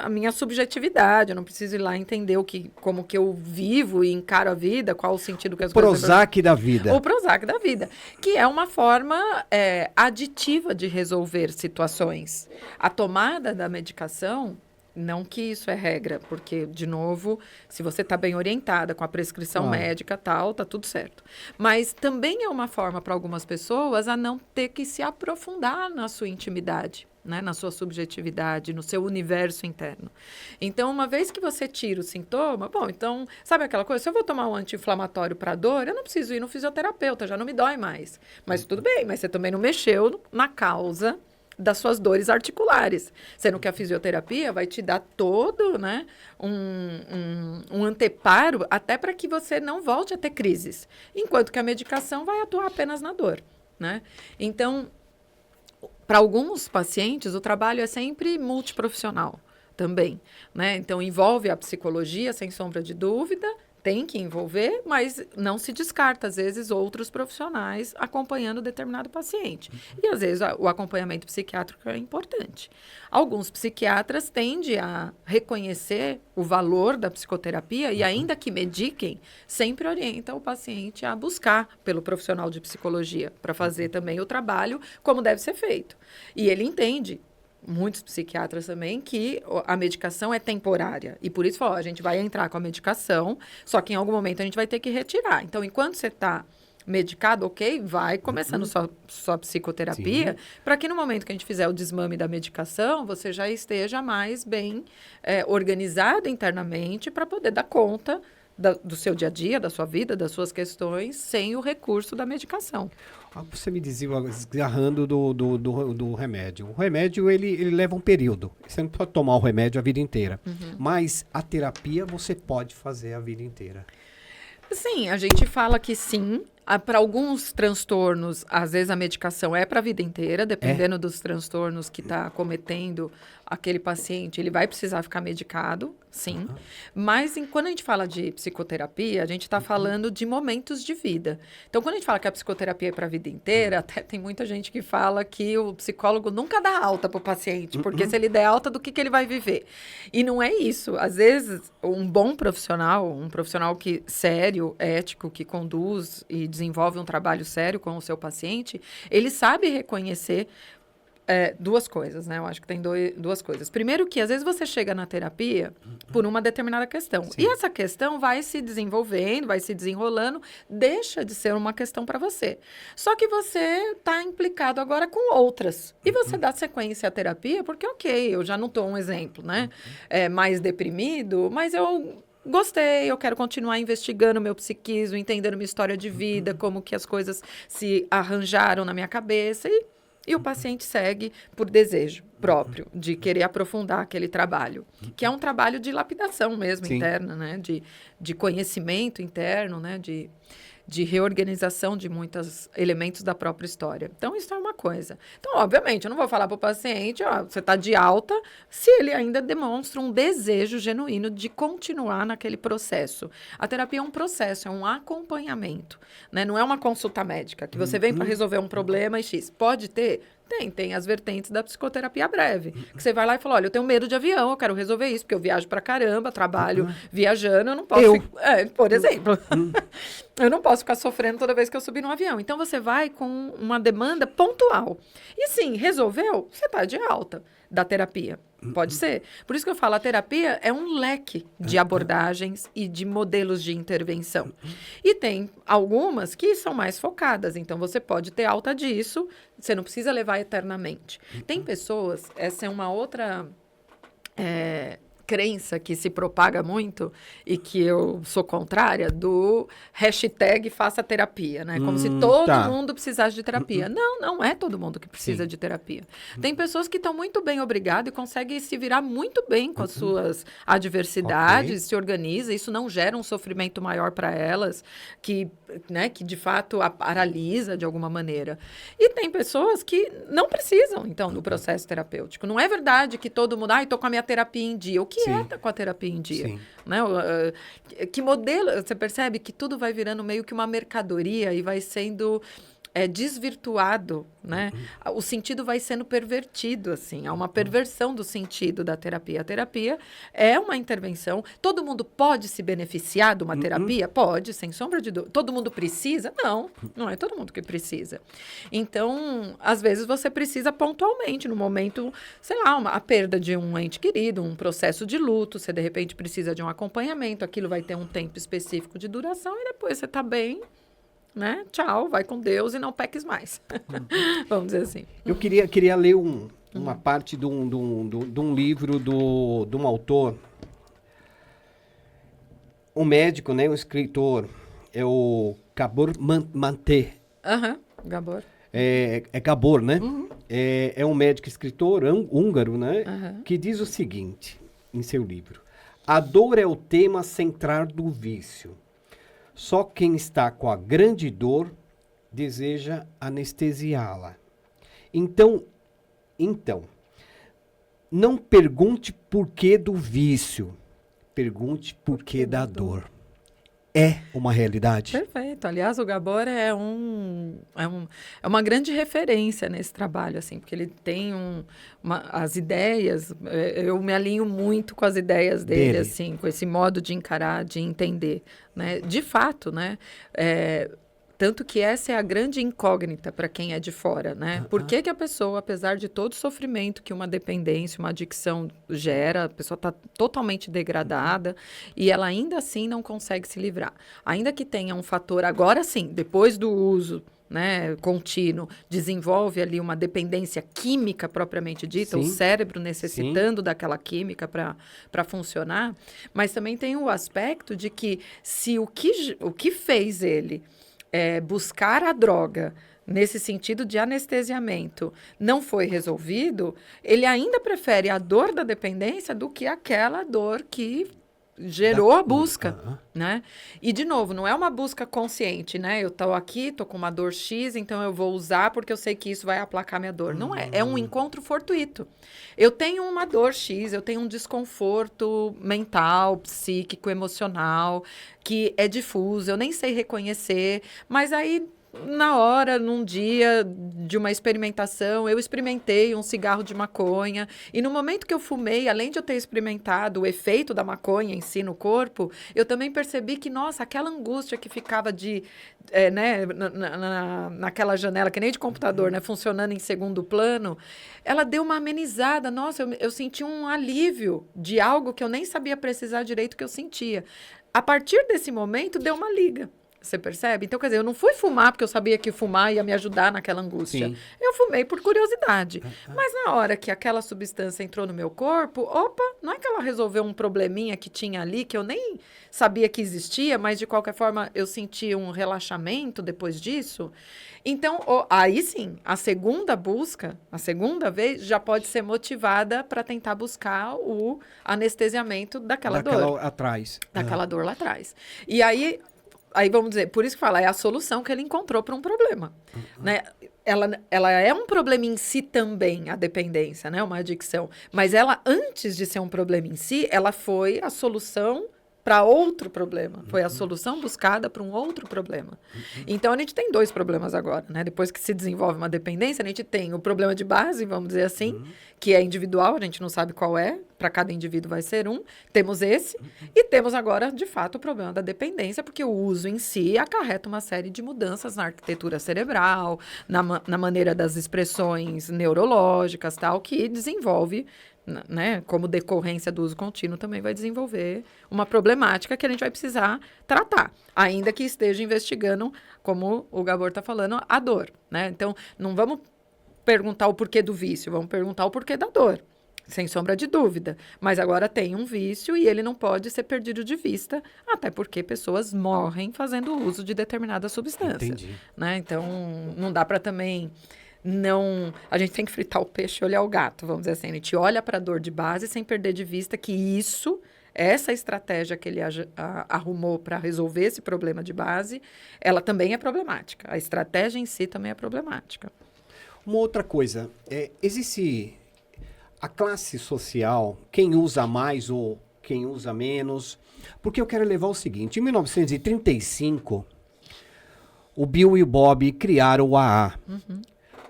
a minha subjetividade, eu não preciso ir lá entender como que eu vivo e encaro a vida, qual o sentido que as coisas... Prozac da vida. O Prozac da vida, que é uma forma aditiva de resolver situações. A tomada da medicação... Não que isso é regra, porque, de novo, se você está bem orientada com a prescrição médica tal, tá tudo certo. Mas também é uma forma para algumas pessoas a não ter que se aprofundar na sua intimidade, né? Na sua subjetividade, no seu universo interno. Então, uma vez que você tira o sintoma, bom, então, sabe aquela coisa? Se eu vou tomar um anti-inflamatório para dor, eu não preciso ir no fisioterapeuta, já não me dói mais. Mas tudo bem, mas você também não mexeu na causa das suas dores articulares. Sendo que a fisioterapia vai te dar todo, né, um anteparo até para que você não volte a ter crises. Enquanto que a medicação vai atuar apenas na dor, né? Então, para alguns pacientes, o trabalho é sempre multiprofissional também, né? Então, envolve a psicologia, sem sombra de dúvida, tem que envolver, mas não se descarta, às vezes, outros profissionais acompanhando determinado paciente. E, às vezes, o acompanhamento psiquiátrico é importante. Alguns psiquiatras tendem a reconhecer o valor da psicoterapia e, ainda que mediquem, sempre orientam o paciente a buscar pelo profissional de psicologia para fazer também o trabalho como deve ser feito. E ele entende, muitos psiquiatras também, que a medicação é temporária. E por isso, a gente vai entrar com a medicação, só que em algum momento a gente vai ter que retirar. Então, enquanto você está medicado, ok, vai começando sua psicoterapia, para que no momento que a gente fizer o desmame da medicação, você já esteja mais bem organizado internamente para poder dar conta do seu dia a dia, da sua vida, das suas questões, sem o recurso da medicação. Você me dizia, agarrando do remédio. O remédio, ele leva um período. Você não pode tomar o remédio a vida inteira. Mas a terapia você pode fazer a vida inteira. Sim, a gente fala que sim, Para alguns transtornos, às vezes a medicação é para a vida inteira, dependendo dos transtornos que está cometendo aquele paciente, ele vai precisar ficar medicado, sim. Mas quando a gente fala de psicoterapia, a gente está falando de momentos de vida. Então, quando a gente fala que a psicoterapia é para a vida inteira, até tem muita gente que fala que o psicólogo nunca dá alta para o paciente, porque se ele der alta, do que ele vai viver? E não é isso. Às vezes, um bom profissional, um profissional que sério, ético, que conduz e desenvolve um trabalho sério com o seu paciente, ele sabe reconhecer duas coisas, né? Eu acho que tem duas coisas. Primeiro que, às vezes, você chega na terapia por uma determinada questão. Sim. E essa questão vai se desenvolvendo, vai se desenrolando, deixa de ser uma questão para você. Só que você está implicado agora com outras. E você dá sequência à terapia porque, ok, eu já não estou um exemplo, né? Mais deprimido, mas eu... gostei, eu quero continuar investigando meu psiquismo, entendendo minha história de vida, como que as coisas se arranjaram na minha cabeça e o paciente segue por desejo próprio, de querer aprofundar aquele trabalho, que é um trabalho de lapidação mesmo, sim, interna, né? De conhecimento interno, né? De reorganização de muitos elementos da própria história. Então, isso é uma coisa. Então, obviamente, eu não vou falar para o paciente, você está de alta, se ele ainda demonstra um desejo genuíno de continuar naquele processo. A terapia é um processo, é um acompanhamento, né? Não é uma consulta médica, que você vem para resolver um problema e X. Pode ter? Tem as vertentes da psicoterapia breve. Que você vai lá e fala, olha, eu tenho medo de avião, eu quero resolver isso, porque eu viajo pra caramba, trabalho viajando, eu não posso... por exemplo. Eu não posso ficar sofrendo toda vez que eu subir num avião. Então, você vai com uma demanda pontual. E sim, resolveu, você tá de alta da terapia. Pode ser. Por isso que eu falo, a terapia é um leque de abordagens e de modelos de intervenção. E tem algumas que são mais focadas. Então, você pode ter alta disso, você não precisa levar eternamente. Tem pessoas, essa é uma outra... crença que se propaga muito e que eu sou contrária do hashtag faça terapia, né? Como se todo mundo precisasse de terapia. Não é todo mundo que precisa de terapia. Tem pessoas que estão muito bem, obrigado, e conseguem se virar muito bem com as suas adversidades, se organiza, isso não gera um sofrimento maior para elas, que de fato a paralisa de alguma maneira. E tem pessoas que não precisam, então, do processo terapêutico. Não é verdade que todo mundo, estou com a minha terapia em dia. O que tá com a terapia em dia? Sim. Né? Que modelo... Você percebe que tudo vai virando meio que uma mercadoria e vai sendo desvirtuado, né? O sentido vai sendo pervertido, assim. Há uma perversão do sentido da terapia. A terapia é uma intervenção. Todo mundo pode se beneficiar de uma terapia? Pode, sem sombra de dúvida. Todo mundo precisa? Não é todo mundo que precisa. Então, às vezes, você precisa pontualmente, no momento, sei lá, a perda de um ente querido, um processo de luto, você, de repente, precisa de um acompanhamento, aquilo vai ter um tempo específico de duração e depois você está bem, né? Tchau, vai com Deus e não peques mais. Vamos dizer assim. Eu queria ler uma parte de um livro de um autor, um médico, né? Um escritor, é o Gabor Mate. Gabor. É Gabor, né? É um médico escritor húngaro, né? Que diz o seguinte, em seu livro: a dor é o tema central do vício. Só quem está com a grande dor deseja anestesiá-la. Então, não pergunte por que do vício, pergunte por que da dor. É uma realidade. Perfeito. Aliás, o Gabor é uma grande referência nesse trabalho, assim, porque ele tem as ideias, eu me alinho muito com as ideias dele, assim, com esse modo de encarar, de entender, né? De fato, né? Tanto que essa é a grande incógnita para quem é de fora, né? Por que a pessoa, apesar de todo o sofrimento que uma dependência, uma adicção gera, a pessoa está totalmente degradada e ela ainda assim não consegue se livrar. Ainda que tenha um fator, agora sim, depois do uso, né, contínuo, desenvolve ali uma dependência química propriamente dita, o cérebro necessitando daquela química para funcionar, mas também tem o aspecto de que se o que fez ele buscar a droga nesse sentido de anestesiamento não foi resolvido, ele ainda prefere a dor da dependência do que aquela dor que gerou a busca, né? E, de novo, não é uma busca consciente, né? Eu tô aqui, tô com uma dor X, então eu vou usar porque eu sei que isso vai aplacar minha dor. Não é. É um encontro fortuito. Eu tenho uma dor X, eu tenho um desconforto mental, psíquico, emocional, que é difuso, eu nem sei reconhecer, mas aí... Na hora, num dia de uma experimentação, eu experimentei um cigarro de maconha. E no momento que eu fumei, além de eu ter experimentado o efeito da maconha em si no corpo, eu também percebi que, nossa, aquela angústia que ficava né, naquela janela, que nem de computador, né, funcionando em segundo plano, ela deu uma amenizada. Nossa, eu senti um alívio de algo que eu nem sabia precisar direito que eu sentia. A partir desse momento, deu uma liga. Você percebe? Então, quer dizer, eu não fui fumar porque eu sabia que fumar ia me ajudar naquela angústia. Sim. Eu fumei por curiosidade. Mas na hora que aquela substância entrou no meu corpo, opa, não é que ela resolveu um probleminha que tinha ali, que eu nem sabia que existia, mas de qualquer forma eu senti um relaxamento depois disso. Então, aí sim, a segunda busca, a segunda vez, já pode ser motivada para tentar buscar o anestesiamento daquela dor. Atrás. Daquela dor lá atrás. E aí, vamos dizer, por isso que fala, é a solução que ele encontrou para um problema. Né? Ela é um problema em si também, a dependência, né? Uma adicção. Mas ela, antes de ser um problema em si, ela foi a solução para outro problema. Foi a solução buscada para um outro problema. Então, a gente tem dois problemas agora, né? Depois que se desenvolve uma dependência, a gente tem o problema de base, vamos dizer assim, que é individual, a gente não sabe qual é, para cada indivíduo vai ser um. Temos esse, e temos agora, de fato, o problema da dependência, porque o uso em si acarreta uma série de mudanças na arquitetura cerebral, na maneira das expressões neurológicas, tal, que desenvolve, né, como decorrência do uso contínuo, também vai desenvolver uma problemática que a gente vai precisar tratar, ainda que esteja investigando, como o Gabor está falando, a dor, né? Então, não vamos perguntar o porquê do vício, vamos perguntar o porquê da dor, sem sombra de dúvida. Mas agora tem um vício e ele não pode ser perdido de vista, até porque pessoas morrem fazendo uso de determinadas substâncias. Entendi. Né? Então, não dá para também... Não, a gente tem que fritar o peixe e olhar o gato, vamos dizer assim. A gente olha para a dor de base sem perder de vista que essa estratégia que ele arrumou para resolver esse problema de base, ela também é problemática. A estratégia em si também é problemática. Uma outra coisa, existe a classe social, quem usa mais ou quem usa menos, porque eu quero levar o seguinte, em 1935, o Bill e o Bob criaram o AA.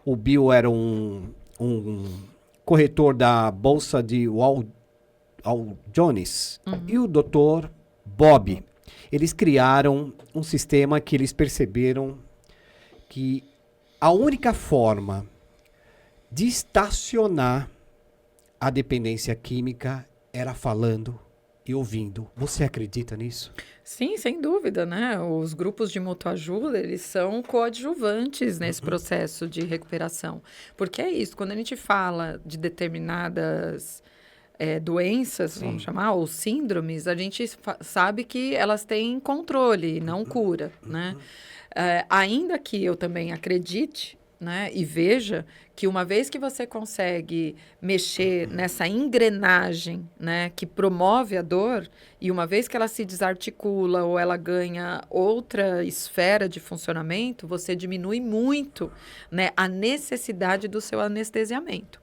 O Bill era um corretor da Bolsa de Wall Jones. E o Dr. Bob, eles criaram um sistema que eles perceberam que a única forma de estacionar a dependência química era falando e ouvindo. Você acredita nisso? Sim, sem dúvida, né? Os grupos de mutuajuda, eles são coadjuvantes nesse processo de recuperação. Porque é isso, quando a gente fala de determinadas doenças, vamos chamar, ou síndromes, a gente sabe que elas têm controle, não cura, né? Ainda que eu também acredite, né, e veja que uma vez que você consegue mexer nessa engrenagem, né, que promove a dor, e uma vez que ela se desarticula ou ela ganha outra esfera de funcionamento, você diminui muito, né, a necessidade do seu anestesiamento.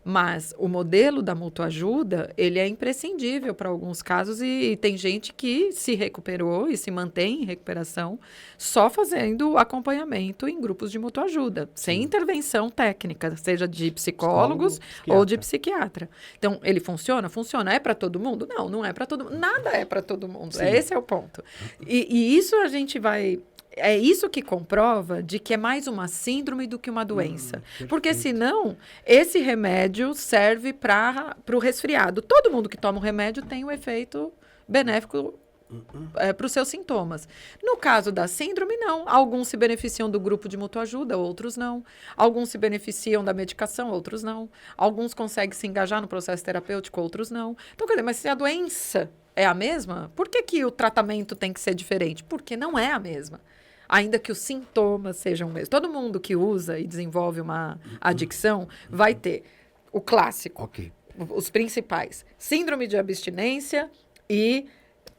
Mas o modelo da mutuajuda, ele é imprescindível para alguns casos e tem gente que se recuperou e se mantém em recuperação só fazendo acompanhamento em grupos de mutuajuda, sem intervenção técnica, seja de psicólogos ou de psiquiatra. Então, ele funciona? Funciona. É para todo mundo? Não, não é para todo mundo. Nada é para todo mundo. Esse é o ponto. E isso a gente vai... É isso que comprova de que é mais uma síndrome do que uma doença. Porque, senão, esse remédio serve para o resfriado. Todo mundo que toma o remédio tem um efeito benéfico para os seus sintomas. No caso da síndrome, não. Alguns se beneficiam do grupo de mutuajuda, outros não. Alguns se beneficiam da medicação, outros não. Alguns conseguem se engajar no processo terapêutico, outros não. Então, quer dizer, mas se a doença é a mesma, por que o tratamento tem que ser diferente? Porque não é a mesma. Ainda que os sintomas sejam o mesmo. Todo mundo que usa e desenvolve uma adicção vai ter o clássico, os principais. Síndrome de abstinência e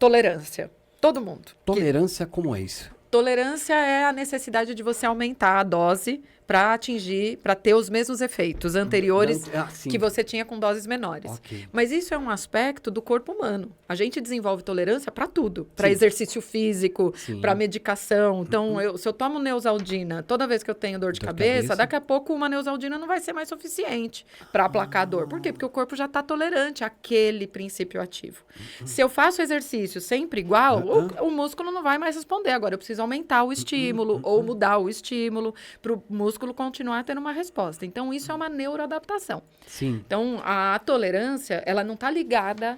tolerância. Todo mundo. Tolerância, como é isso? Tolerância é a necessidade de você aumentar a dose para atingir, para ter os mesmos efeitos anteriores que você tinha com doses menores. Ok. Mas isso é um aspecto do corpo humano. A gente desenvolve tolerância para tudo, para exercício físico, para medicação. Então, se eu tomo Neosaldina toda vez que eu tenho dor de cabeça, daqui a pouco uma Neosaldina não vai ser mais suficiente para aplacar a dor. Por quê? Porque o corpo já está tolerante àquele princípio ativo. Se eu faço exercício sempre igual, o músculo não vai mais responder. Agora, eu preciso aumentar o estímulo ou mudar o estímulo para o músculo continuar tendo uma resposta. Então, isso é uma neuroadaptação. Sim. Então, a tolerância, ela não está ligada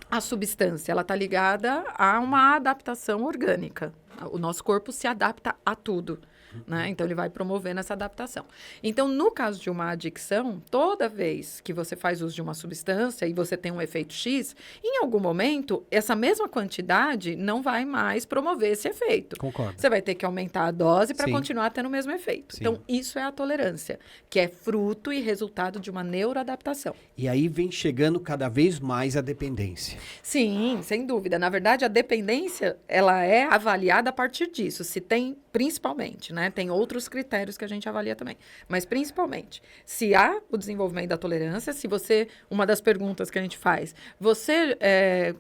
à substância, ela está ligada a uma adaptação orgânica. O nosso corpo se adapta a tudo. Né? Então, ele vai promovendo essa adaptação. Então, no caso de uma adicção, toda vez que você faz uso de uma substância e você tem um efeito X, em algum momento, essa mesma quantidade não vai mais promover esse efeito. Concordo. Você vai ter que aumentar a dose para continuar tendo o mesmo efeito. Sim. Então, isso é a tolerância, que é fruto e resultado de uma neuroadaptação. E aí vem chegando cada vez mais a dependência. Sim, sem dúvida. Na verdade, a dependência, ela é avaliada a partir disso. Se tem, principalmente, né? Tem outros critérios que a gente avalia também. Mas, principalmente, se há o desenvolvimento da tolerância, se você... Uma das perguntas que a gente faz, você...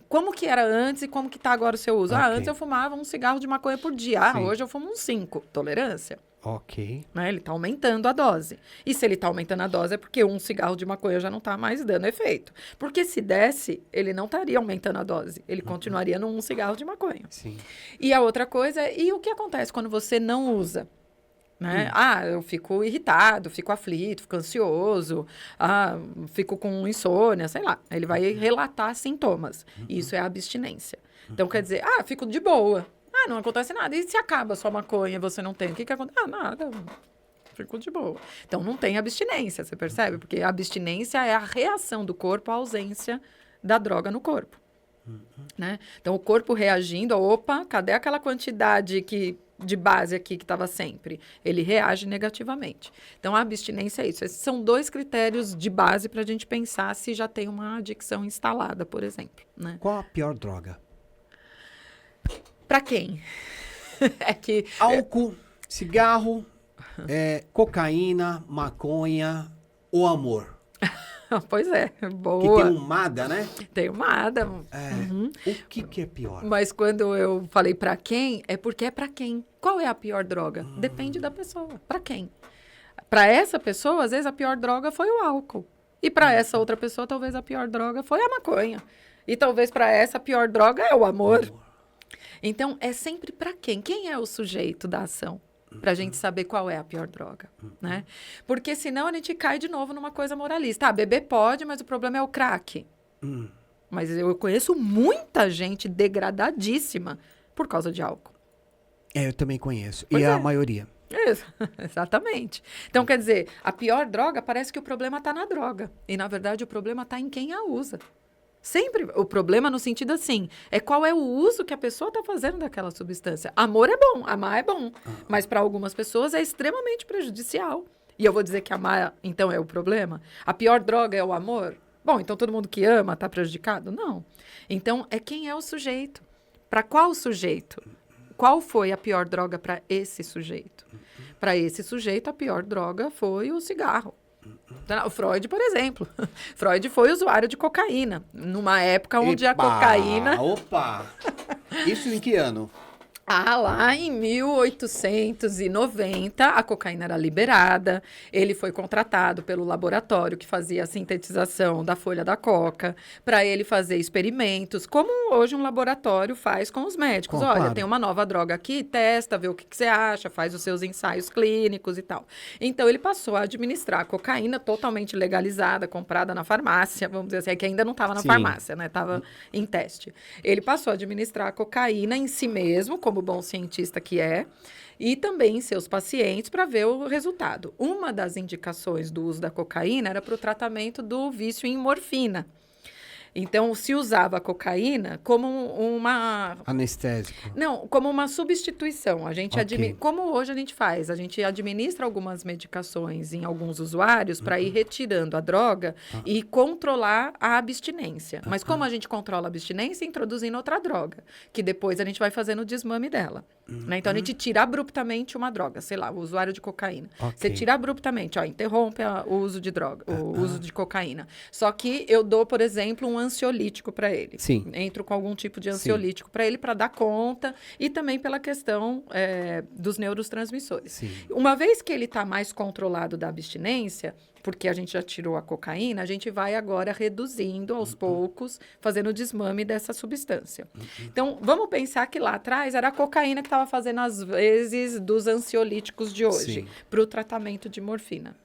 como que era antes e como que está agora o seu uso? Okay. Antes eu fumava um cigarro de maconha por dia. Hoje eu fumo uns 5. Tolerância. Ok. Né? Ele está aumentando a dose. E se ele está aumentando a dose é porque um cigarro de maconha já não está mais dando efeito. Porque se desse, ele não estaria aumentando a dose. Ele continuaria num cigarro de maconha. Sim. E a outra coisa, e o que acontece quando você não usa? Né? Eu fico irritado, fico aflito, fico ansioso, fico com insônia, sei lá. Ele vai relatar sintomas. Isso é abstinência. Então, quer dizer, fico de boa. Não acontece nada. E se acaba a sua maconha e você não tem? O que acontece? Nada. Fico de boa. Então, não tem abstinência, você percebe? Porque a abstinência é a reação do corpo à ausência da droga no corpo. Né? Então, o corpo reagindo, opa, cadê aquela quantidade de base aqui que estava sempre? Ele reage negativamente. Então, a abstinência é isso. Esses são 2 critérios de base para a gente pensar se já tem uma adicção instalada, por exemplo. Né? Qual a pior droga? Para quem? Álcool, cigarro, cocaína, maconha ou amor? Pois é, boa. Que tem um MADA, né? Tem uma ADA. O que é pior? Mas quando eu falei para quem, é porque é para quem. Qual é a pior droga? Depende da pessoa. Para quem? Para essa pessoa, às vezes a pior droga foi o álcool. E para essa outra pessoa, talvez a pior droga foi a maconha. E talvez para essa a pior droga é o amor. Então, é sempre para quem? Quem é o sujeito da ação? Para a gente saber qual é a pior droga, né? Porque senão a gente cai de novo numa coisa moralista. Beber pode, mas o problema é o crack. Mas eu conheço muita gente degradadíssima por causa de álcool. Eu também conheço. Pois e a maioria. Isso, exatamente. Então, quer dizer, a pior droga, parece que o problema está na droga. E, na verdade, o problema está em quem a usa. Sempre o problema no sentido assim, é qual é o uso que a pessoa está fazendo daquela substância. Amor é bom, amar é bom, mas para algumas pessoas é extremamente prejudicial. E eu vou dizer que amar, então, é o problema? A pior droga é o amor? Bom, então todo mundo que ama está prejudicado? Não. Então, é quem é o sujeito. Para qual sujeito? Qual foi a pior droga para esse sujeito? Para esse sujeito, a pior droga foi o cigarro. O Freud, por exemplo. Freud foi usuário de cocaína, numa época onde a cocaína... Opa! Isso em que ano? Lá em 1890, a cocaína era liberada. Ele foi contratado pelo laboratório que fazia a sintetização da folha da coca para ele fazer experimentos, como hoje um laboratório faz com os médicos. Olha, claro, tem uma nova droga aqui, testa, vê o que você acha, faz os seus ensaios clínicos e tal. Então, ele passou a administrar a cocaína totalmente legalizada, comprada na farmácia, vamos dizer assim, que ainda não estava na farmácia, né? Estava em teste. Ele passou a administrar a cocaína em si mesmo, como bom cientista que é, e também em seus pacientes para ver o resultado. Uma das indicações do uso da cocaína era para o tratamento do vício em morfina. Então, se usava a cocaína como uma... Anestésico. Não, como uma substituição. A gente Ok. Como hoje a gente faz? A gente administra algumas medicações em alguns usuários para ir retirando a droga e controlar a abstinência. Mas como a gente controla a abstinência? Introduzindo outra droga, que depois a gente vai fazendo o desmame dela. Né? Então, a gente tira abruptamente uma droga, sei lá, o usuário de cocaína. Ok. Você tira abruptamente, ó, interrompe o uso de droga, o uso de cocaína. Só que eu dou, por exemplo, um ansiolítico para ele. Sim. Entro com algum tipo de ansiolítico para ele, para dar conta, e também pela questão dos neurotransmissores. Sim. Uma vez que ele está mais controlado da abstinência, porque a gente já tirou a cocaína, a gente vai agora reduzindo aos poucos, fazendo o desmame dessa substância. Então, vamos pensar que lá atrás era a cocaína que estava fazendo as vezes dos ansiolíticos de hoje, para o tratamento de morfina.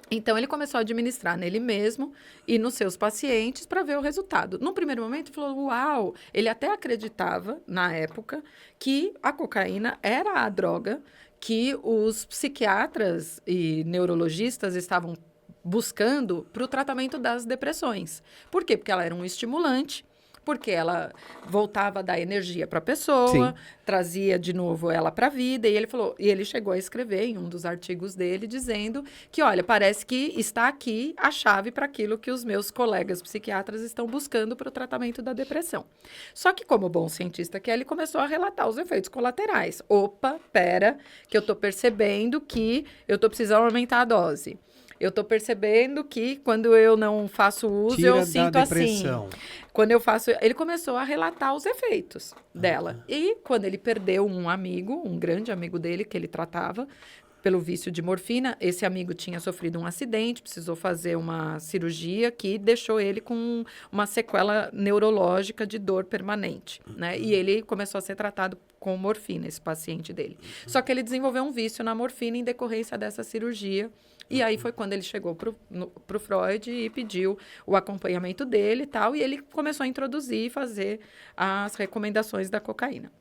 Então, ele começou a administrar nele mesmo e nos seus pacientes para ver o resultado. No primeiro momento, ele falou, uau! Ele até acreditava, na época, que a cocaína era a droga que os psiquiatras e neurologistas estavam buscando para o tratamento das depressões. Por quê? Porque ela era um estimulante, porque ela voltava a dar energia para a pessoa, trazia de novo ela para a vida. E ele falou, e ele chegou a escrever em um dos artigos dele dizendo que, olha, parece que está aqui a chave para aquilo que os meus colegas psiquiatras estão buscando para o tratamento da depressão. Só que, como bom cientista que é, ele começou a relatar os efeitos colaterais. Opa, pera, que eu estou percebendo que eu estou precisando aumentar a dose. Eu estou percebendo que quando eu não faço uso, eu sinto assim. Quando eu faço... Ele começou a relatar os efeitos dela. E quando ele perdeu um amigo, um grande amigo dele, que ele tratava pelo vício de morfina, esse amigo tinha sofrido um acidente, precisou fazer uma cirurgia que deixou ele com uma sequela neurológica de dor permanente, né? E ele começou a ser tratado com morfina, esse paciente dele. Só que ele desenvolveu um vício na morfina em decorrência dessa cirurgia. E aí foi quando ele chegou pro Freud e pediu o acompanhamento dele e tal, e ele começou a introduzir e fazer as recomendações da cocaína.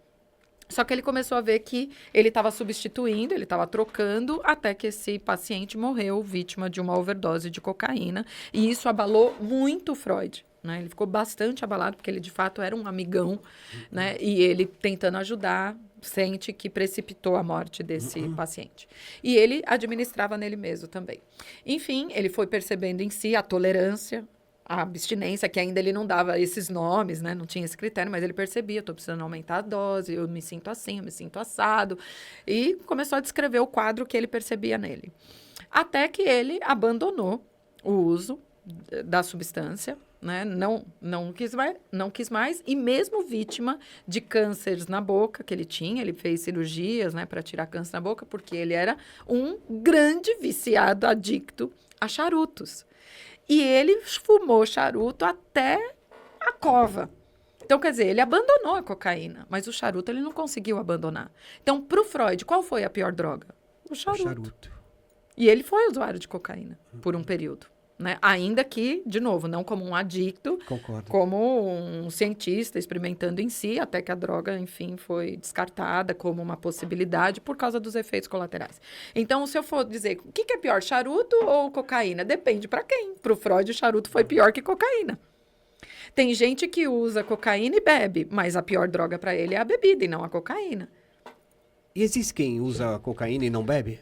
Só que ele começou a ver que ele estava substituindo, ele estava trocando, até que esse paciente morreu vítima de uma overdose de cocaína, e isso abalou muito o Freud. Né? Ele ficou bastante abalado, porque ele, de fato, era um amigão, né? E ele tentando ajudar, sente que precipitou a morte desse paciente. E ele administrava nele mesmo também. Enfim, ele foi percebendo em si a tolerância, a abstinência, que ainda ele não dava esses nomes, né? Não tinha esse critério, mas ele percebia, estou precisando aumentar a dose, eu me sinto assim, eu me sinto assado. E começou a descrever o quadro que ele percebia nele. Até que ele abandonou o uso da substância, né? Não quis mais, e mesmo vítima de cânceres na boca que ele tinha, ele fez cirurgias, né, para tirar câncer na boca, porque ele era um grande viciado, adicto a charutos. E ele fumou charuto até a cova. Então, quer dizer, ele abandonou a cocaína, mas o charuto ele não conseguiu abandonar. Então, para o Freud, qual foi a pior droga? O charuto. E ele foi usuário de cocaína por um período. Né? Ainda que, de novo, não como um adicto, como um cientista experimentando em si, até que a droga, enfim, foi descartada como uma possibilidade por causa dos efeitos colaterais. Então, se eu for dizer, o que é pior, charuto ou cocaína? Depende para quem. Para o Freud, o charuto foi pior que cocaína. Tem gente que usa cocaína e bebe, mas a pior droga para ele é a bebida e não a cocaína. E existe quem usa cocaína e não bebe?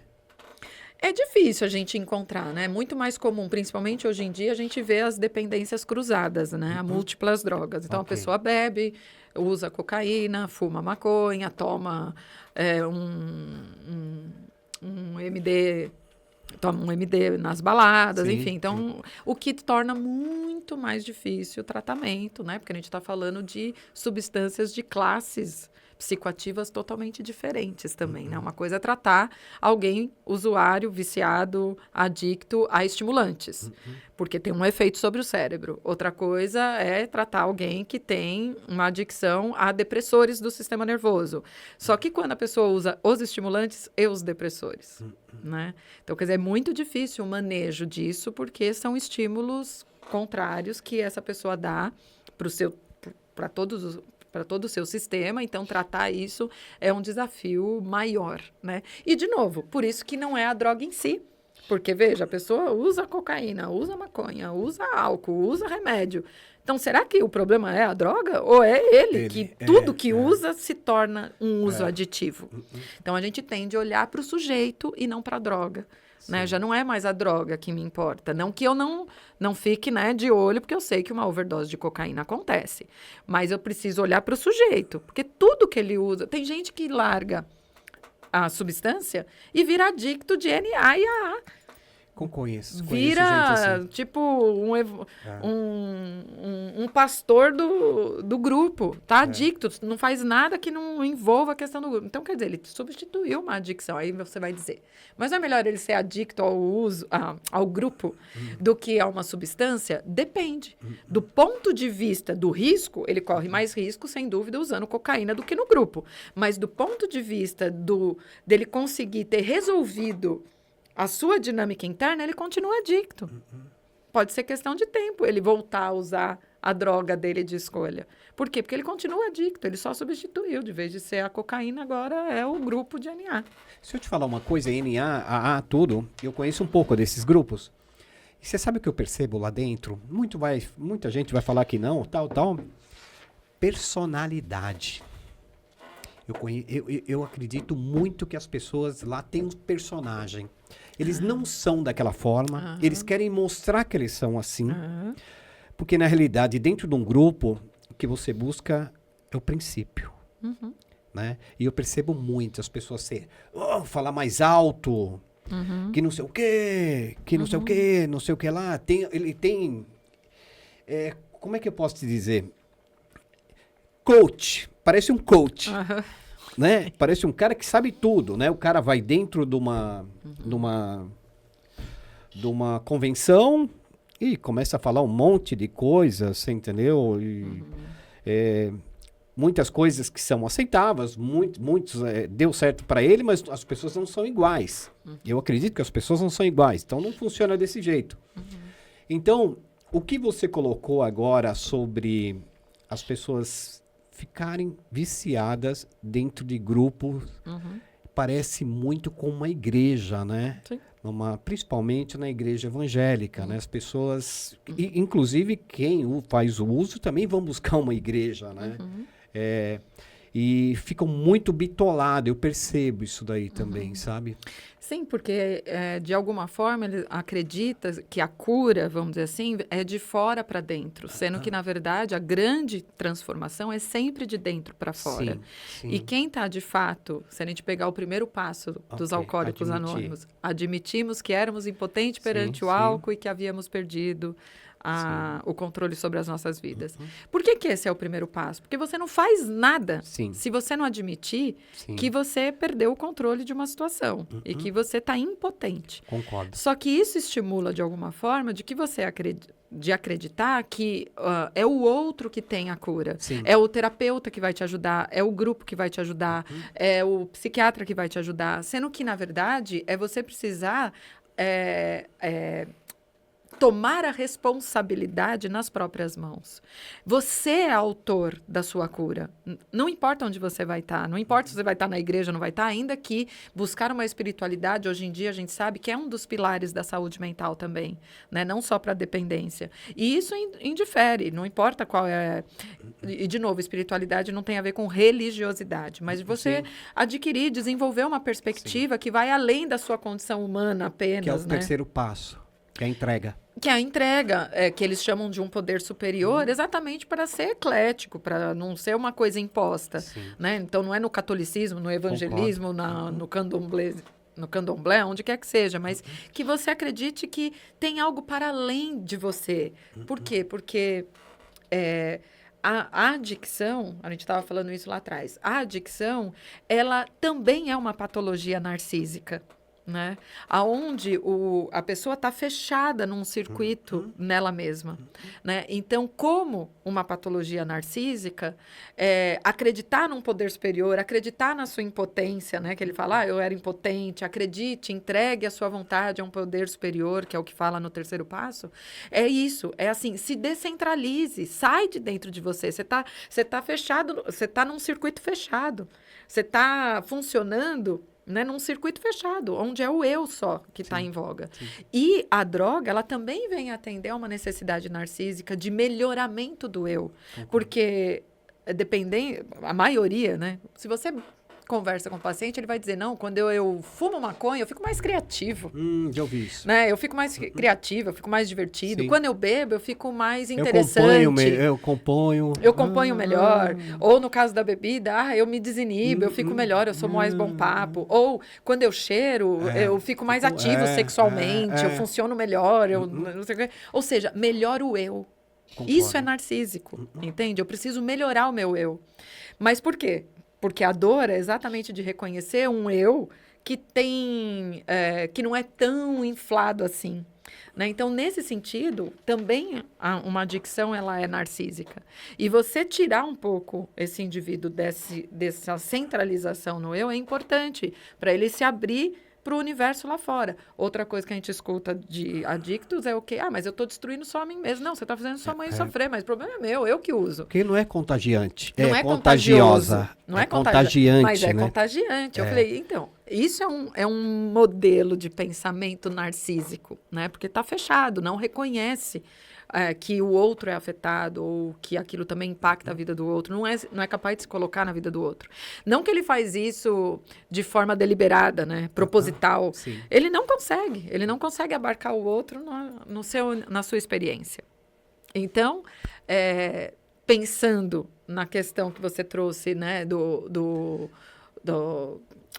É difícil a gente encontrar, né? É muito mais comum, principalmente hoje em dia, a gente vê as dependência cruzadas, né? A múltiplas drogas. Então, a pessoa bebe, usa cocaína, fuma maconha, toma um MD, toma um MD nas baladas, enfim. Então, o que torna muito mais difícil o tratamento, né? Porque a gente está falando de substâncias de classes psicoativas totalmente diferentes também, né? Uma coisa é tratar alguém usuário, viciado, adicto a estimulantes, porque tem um efeito sobre o cérebro. Outra coisa é tratar alguém que tem uma adicção a depressores do sistema nervoso. Só que quando a pessoa usa os estimulantes e os depressores, né? Então, quer dizer, é muito difícil o manejo disso, porque são estímulos contrários que essa pessoa dá para todo o seu sistema, então tratar isso é um desafio maior, né? E, de novo, por isso que não é a droga em si, Porque, veja, a pessoa usa cocaína, usa maconha, usa álcool, usa remédio. Então, será que o problema é a droga? Ou é ele que tudo que usa se torna um uso aditivo? Então, a gente tende a olhar para o sujeito e não para a droga. Né? Já não é mais a droga que me importa. Não que eu não fique, né, de olho, porque eu sei que uma overdose de cocaína acontece. Mas eu preciso olhar para o sujeito. Porque tudo que ele usa... Tem gente que larga a substância e vira adicto de NA e AA. Conheço Vira, gente assim. tipo, um pastor do grupo. Tá adicto, não faz nada que não envolva a questão do grupo. Então, quer dizer, ele substituiu uma adicção. Aí você vai dizer, mas não é melhor ele ser adicto ao uso, ao grupo, do que a uma substância? Depende. Do ponto de vista do risco, ele corre mais risco, sem dúvida, usando cocaína do que no grupo. Mas do ponto de vista dele conseguir ter resolvido a sua dinâmica interna, ele continua adicto. Pode ser questão de tempo ele voltar a usar a droga dele de escolha. Por quê? Porque ele continua adicto, ele só substituiu. De vez de ser a cocaína, agora é o grupo de NA. Se eu te falar uma coisa, NA, AA, tudo, eu conheço um pouco desses grupos. E você sabe o que eu percebo lá dentro? Muita gente vai falar que não, tal. Personalidade. Eu acredito muito que as pessoas lá têm um personagem. Eles não são daquela forma, eles querem mostrar que eles são assim, porque na realidade, dentro de um grupo, o que você busca é o princípio, né? E eu percebo muito as pessoas falar mais alto, que não sei o quê, que não sei o quê, não sei o que lá. Ele tem, como é que eu posso te dizer? Coach, parece um coach. Né? Parece um cara que sabe tudo, né? O cara vai dentro de uma convenção e começa a falar um monte de coisas, você entendeu? E, muitas coisas que são aceitáveis, muitos deu certo para ele, mas as pessoas não são iguais. Eu acredito que as pessoas não são iguais, então não funciona desse jeito. Então, o que você colocou agora sobre as pessoas ficarem viciadas dentro de grupos, parece muito com uma igreja, né? Sim. Principalmente na igreja evangélica, né? As pessoas, inclusive quem faz o uso, também vão buscar uma igreja, né? E ficam muito bitolados, eu percebo isso daí também, sabe? Sim, porque de alguma forma ele acredita que a cura, vamos dizer assim, é de fora para dentro, sendo que, na verdade, a grande transformação é sempre de dentro para fora. Sim. E quem está, de fato, se a gente pegar o primeiro passo dos alcoólicos anônimos, admitimos que éramos impotentes perante o álcool e que havíamos perdido o controle sobre as nossas vidas. Por que esse é o primeiro passo? Porque você não faz nada se você não admitir que você perdeu o controle de uma situação e que você está impotente. Concordo. Só que isso estimula, de alguma forma, de que você de acreditar que é o outro que tem a cura. É o terapeuta que vai te ajudar, é o grupo que vai te ajudar, é o psiquiatra que vai te ajudar. Sendo que, na verdade, é você precisar tomar a responsabilidade nas próprias mãos. Você é autor da sua cura. Não importa onde você vai estar, não importa se você vai estar na igreja ou não vai estar, ainda que buscar uma espiritualidade, hoje em dia a gente sabe que é um dos pilares da saúde mental também, né? Não só para dependência. E isso indifere, não importa qual é... E, de novo, espiritualidade não tem a ver com religiosidade, mas você adquirir, desenvolver uma perspectiva que vai além da sua condição humana apenas, que é o né? terceiro passo, que é a entrega. Que é a entrega, que eles chamam de um poder superior, exatamente para ser eclético, para não ser uma coisa imposta, né? Então, não é no catolicismo, no evangelismo, no candomblé, onde quer que seja, mas que você acredite que tem algo para além de você. Por quê? Porque a adicção, a gente estava falando isso lá atrás, a adicção, ela também é uma patologia narcísica. Né? Aonde a pessoa está fechada num circuito nela mesma, né? Então, como uma patologia narcísica, acreditar num poder superior, acreditar na sua impotência, né? Que ele fala, eu era impotente, acredite, entregue a sua vontade a um poder superior, que é o que fala no terceiro passo, é isso, é assim, se descentralize, sai de dentro de você, você tá fechado, você está num circuito fechado, você está funcionando né, num circuito fechado, onde é o eu só que está em voga. Sim. E a droga, ela também vem atender a uma necessidade narcísica de melhoramento do eu. Porque, dependendo, a maioria, né, se você conversa com o paciente, ele vai dizer, não, quando eu fumo maconha, eu fico mais criativo. Já ouvi isso. Né? Eu fico mais criativo, eu fico mais divertido. Sim. Quando eu bebo, eu fico mais interessante. Eu componho. Eu componho melhor. Ou, no caso da bebida, eu me desinibo, eu fico melhor, eu sou mais bom papo. Ou, quando eu cheiro, eu fico mais ativo sexualmente, eu funciono melhor, eu não sei o quê. Ou seja, melhora o eu. Concordo. Isso é narcísico, entende? Eu preciso melhorar o meu eu. Mas por quê? Porque a dor é exatamente de reconhecer um eu que tem, que não é tão inflado assim. Né? Então, nesse sentido, também uma adicção ela é narcísica. E você tirar um pouco esse indivíduo dessa centralização no eu é importante para ele se abrir para o universo lá fora. Outra coisa que a gente escuta de adictos é o quê? Mas eu estou destruindo só a mim mesmo. Não, você está fazendo sua mãe sofrer, mas o problema é meu, eu que uso. Porque não é contagiante, não é contagiosa. Não é contagiante, mas é contagiante. Eu falei, então, isso é um modelo de pensamento narcísico, né? Porque está fechado, não reconhece que o outro é afetado ou que aquilo também impacta a vida do outro. Não é capaz de se colocar na vida do outro. Não que ele faz isso de forma deliberada, né? Proposital. Ele não consegue abarcar o outro na sua experiência. Então, pensando na questão que você trouxe, né,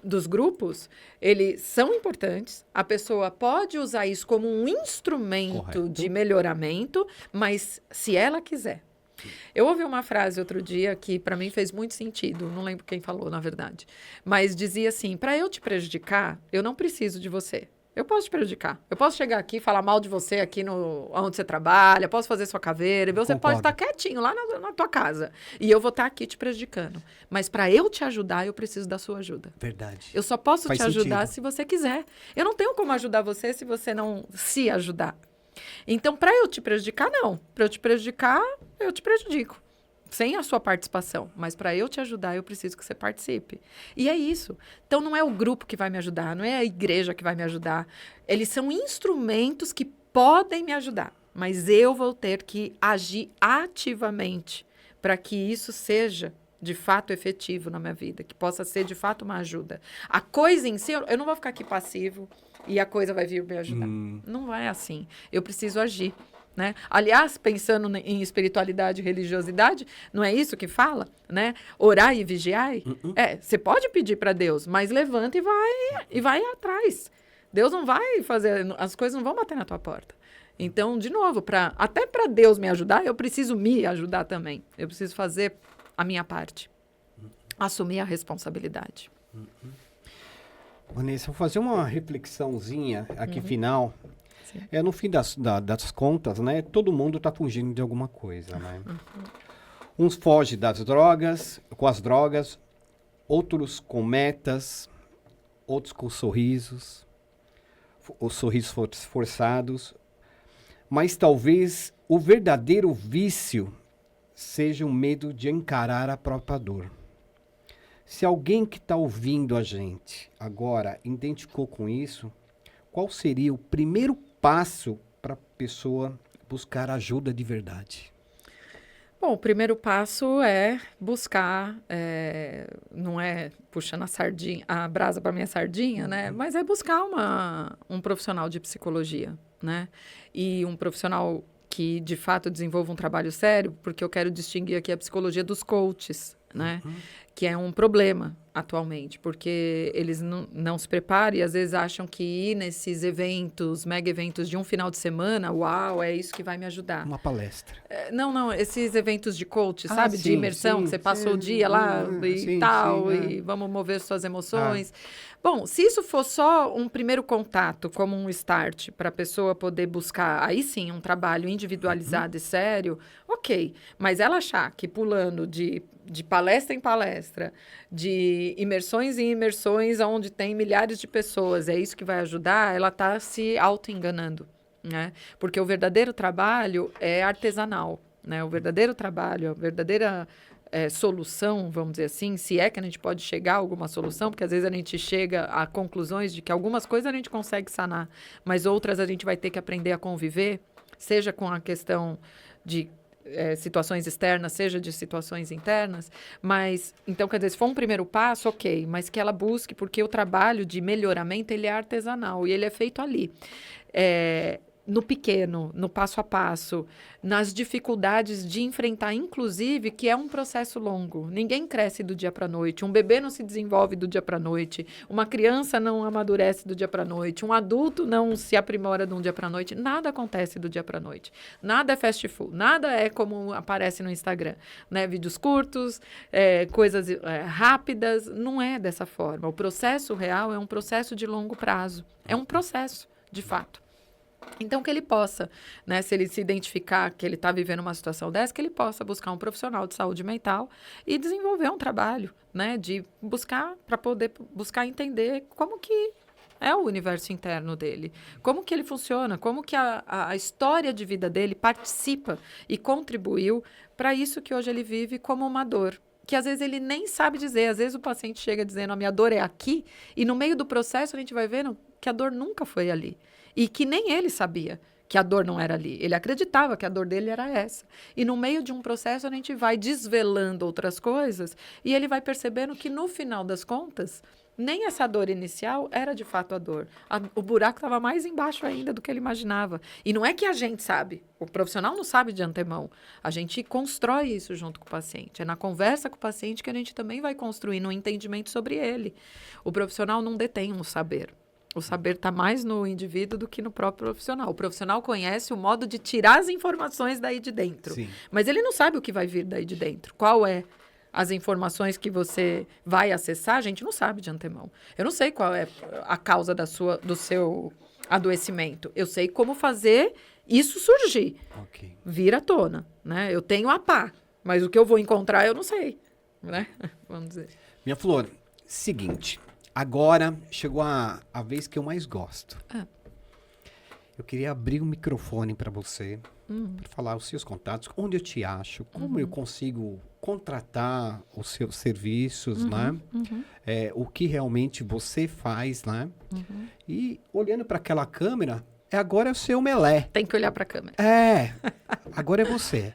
dos grupos, eles são importantes. A pessoa pode usar isso como um instrumento de melhoramento, mas se ela quiser. Eu ouvi uma frase outro dia que para mim fez muito sentido, não lembro quem falou, na verdade, mas dizia assim, para eu te prejudicar, eu não preciso de você. Eu posso te prejudicar. Eu posso chegar aqui e falar mal de você aqui onde você trabalha, posso fazer sua caveira, e você pode estar quietinho lá na tua casa. E eu vou estar aqui te prejudicando. Mas para eu te ajudar, eu preciso da sua ajuda. Verdade. Eu só posso te ajudar se você quiser. Eu não tenho como ajudar você se você não se ajudar. Então, para eu te prejudicar, não. Para eu te prejudicar, eu te prejudico. Sem a sua participação. Mas para eu te ajudar, eu preciso que você participe. E é isso. Então, não é o grupo que vai me ajudar, não é a igreja que vai me ajudar. Eles são instrumentos que podem me ajudar. Mas eu vou ter que agir ativamente para que isso seja, de fato, efetivo na minha vida. Que possa ser, de fato, uma ajuda. A coisa em si, eu não vou ficar aqui passivo e a coisa vai vir me ajudar. Não vai assim. Eu preciso agir. Né? Aliás, pensando em espiritualidade e religiosidade, não é isso que fala? Né? Orar e vigiai? Você pode pedir para Deus, mas levanta e vai atrás. Deus não vai fazer, as coisas não vão bater na tua porta. Então, de novo, até para Deus me ajudar, eu preciso me ajudar também. Eu preciso fazer a minha parte. Assumir a responsabilidade. Vanessa, vou fazer uma reflexãozinha aqui final. No fim das contas, né? Todo mundo está fugindo de alguma coisa, né? Uns fogem com as drogas, outros com metas, outros com sorrisos, os sorrisos forçados. Mas talvez o verdadeiro vício seja o medo de encarar a própria dor. Se alguém que está ouvindo a gente agora identificou com isso, qual seria o primeiro passo para a pessoa buscar ajuda de verdade? Bom, o primeiro passo é buscar, não é puxando a brasa para minha sardinha, né? Mas é buscar um profissional de psicologia, né? E um profissional que, de fato, desenvolva um trabalho sério, porque eu quero distinguir aqui a psicologia dos coaches, né? Que é um problema atualmente, porque eles não se preparam e às vezes acham que ir nesses eventos, mega eventos de um final de semana, uau, é isso que vai me ajudar. Uma palestra. Não, esses eventos de coach, sabe? De imersão, que você passou o dia lá e tal, e vamos mover suas emoções. Bom, se isso for só um primeiro contato, como um start, para a pessoa poder buscar, aí sim, um trabalho individualizado e sério, ok. Mas ela achar que pulando de palestra em palestra, de imersões em imersões, onde tem milhares de pessoas, é isso que vai ajudar, ela está se auto-enganando, né? Porque o verdadeiro trabalho é artesanal, né? O verdadeiro trabalho, a verdadeira solução, vamos dizer assim, se é que a gente pode chegar a alguma solução, porque às vezes a gente chega a conclusões de que algumas coisas a gente consegue sanar, mas outras a gente vai ter que aprender a conviver, seja com a questão de situações externas, seja de situações internas, mas, então, quer dizer, se for um primeiro passo, ok, mas que ela busque, porque o trabalho de melhoramento, ele é artesanal, e ele é feito ali. No pequeno, no passo a passo, nas dificuldades de enfrentar, inclusive, que é um processo longo. Ninguém cresce do dia para a noite, um bebê não se desenvolve do dia para a noite, uma criança não amadurece do dia para a noite, um adulto não se aprimora de um dia para a noite, nada acontece do dia para a noite. Nada é fast food, nada é como aparece no Instagram, né? Vídeos curtos, coisas rápidas, não é dessa forma. O processo real é um processo de longo prazo, é um processo, de fato. Então, que ele possa, né, se ele se identificar que ele está vivendo uma situação dessa, que ele possa buscar um profissional de saúde mental e desenvolver um trabalho, né, de buscar, para poder buscar entender como que é o universo interno dele, como que ele funciona, como que a história de vida dele participa e contribuiu para isso que hoje ele vive como uma dor. Que às vezes ele nem sabe dizer, às vezes o paciente chega dizendo, a minha dor é aqui, e no meio do processo a gente vai vendo que a dor nunca foi ali. E que nem ele sabia que a dor não era ali. Ele acreditava que a dor dele era essa. E no meio de um processo a gente vai desvelando outras coisas e ele vai percebendo que no final das contas, nem essa dor inicial era de fato a dor. O buraco estava mais embaixo ainda do que ele imaginava. E não é que a gente sabe. O profissional não sabe de antemão. A gente constrói isso junto com o paciente. É na conversa com o paciente que a gente também vai construindo um entendimento sobre ele. O profissional não detém um saber. O saber está mais no indivíduo do que no próprio profissional. O profissional conhece o modo de tirar as informações daí de dentro. Sim. Mas ele não sabe o que vai vir daí de dentro. Qual é as informações que você vai acessar? A gente não sabe de antemão. Eu não sei qual é a causa do seu adoecimento. Eu sei como fazer isso surgir. Okay. Vir à tona. Né? Eu tenho a pá, mas o que eu vou encontrar eu não sei. Né? Vamos dizer. Minha Flor, seguinte... Agora chegou a vez que eu mais gosto. Eu queria abrir o microfone para você, para falar os seus contatos, onde eu te acho, como eu consigo contratar os seus serviços, né? O que realmente você faz, né? E olhando para aquela câmera, agora é o seu melé. Tem que olhar para a câmera. Agora é você.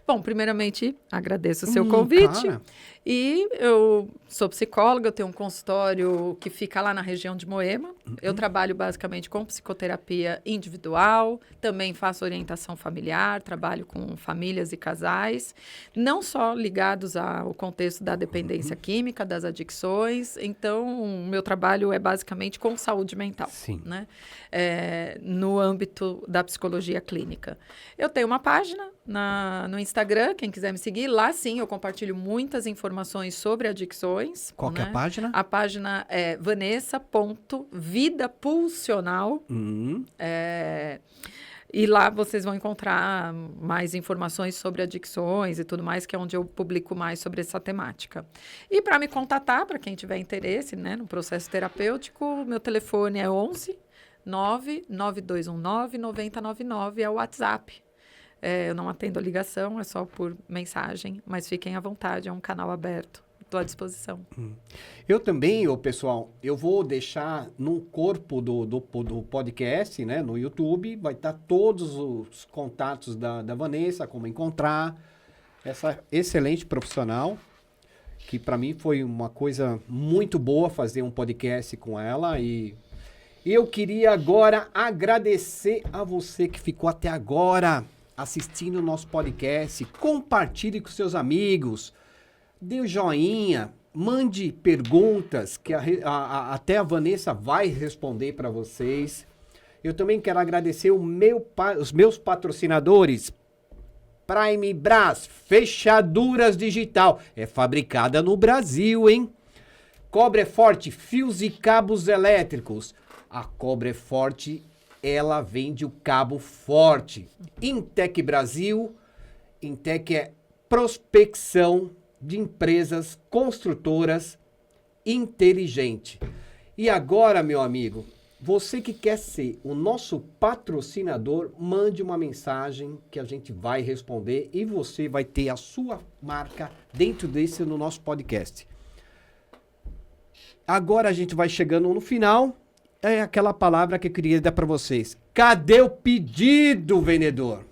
Bom, primeiramente, agradeço o seu convite. Cara. E eu sou psicóloga, eu tenho um consultório que fica lá na região de Moema. Eu trabalho basicamente com psicoterapia individual, também faço orientação familiar, trabalho com famílias e casais, não só ligados ao contexto da dependência química, das adicções. Então, o meu trabalho é basicamente com saúde mental, né? No âmbito da psicologia clínica. Eu tenho uma página no Instagram, quem quiser me seguir, lá sim eu compartilho muitas informações sobre adicções. Qual que é a página? A página é vanessa.vidapulsional. E lá vocês vão encontrar mais informações sobre adicções e tudo mais, que é onde eu publico mais sobre essa temática. E para me contatar, para quem tiver interesse, né, no processo terapêutico, meu telefone é 11 99219 9099, é o WhatsApp. Eu não atendo a ligação, é só por mensagem, mas fiquem à vontade, é um canal aberto, estou à disposição. Eu também, pessoal, eu vou deixar no corpo do podcast, né, no YouTube, vai estar todos os contatos da Vanessa, como encontrar essa excelente profissional, que para mim foi uma coisa muito boa fazer um podcast com ela. E eu queria agora agradecer a você que ficou até agora assistindo o nosso podcast. Compartilhe com seus amigos, dê o joinha, mande perguntas que até a Vanessa vai responder para vocês. Eu também quero agradecer os meus patrocinadores. Prime Brás, fechaduras digital, é fabricada no Brasil, hein? Cobre é Forte, fios e cabos elétricos. A Cobre é Forte, ela vende o cabo forte. Intec Brasil, Intec é prospecção de empresas construtoras inteligente. E agora, meu amigo, Você que quer ser o nosso patrocinador, mande uma mensagem que a gente vai responder e você vai ter a sua marca dentro desse no nosso podcast. Agora a gente vai chegando no final. É aquela palavra que eu queria dar para vocês. Cadê o pedido, vendedor?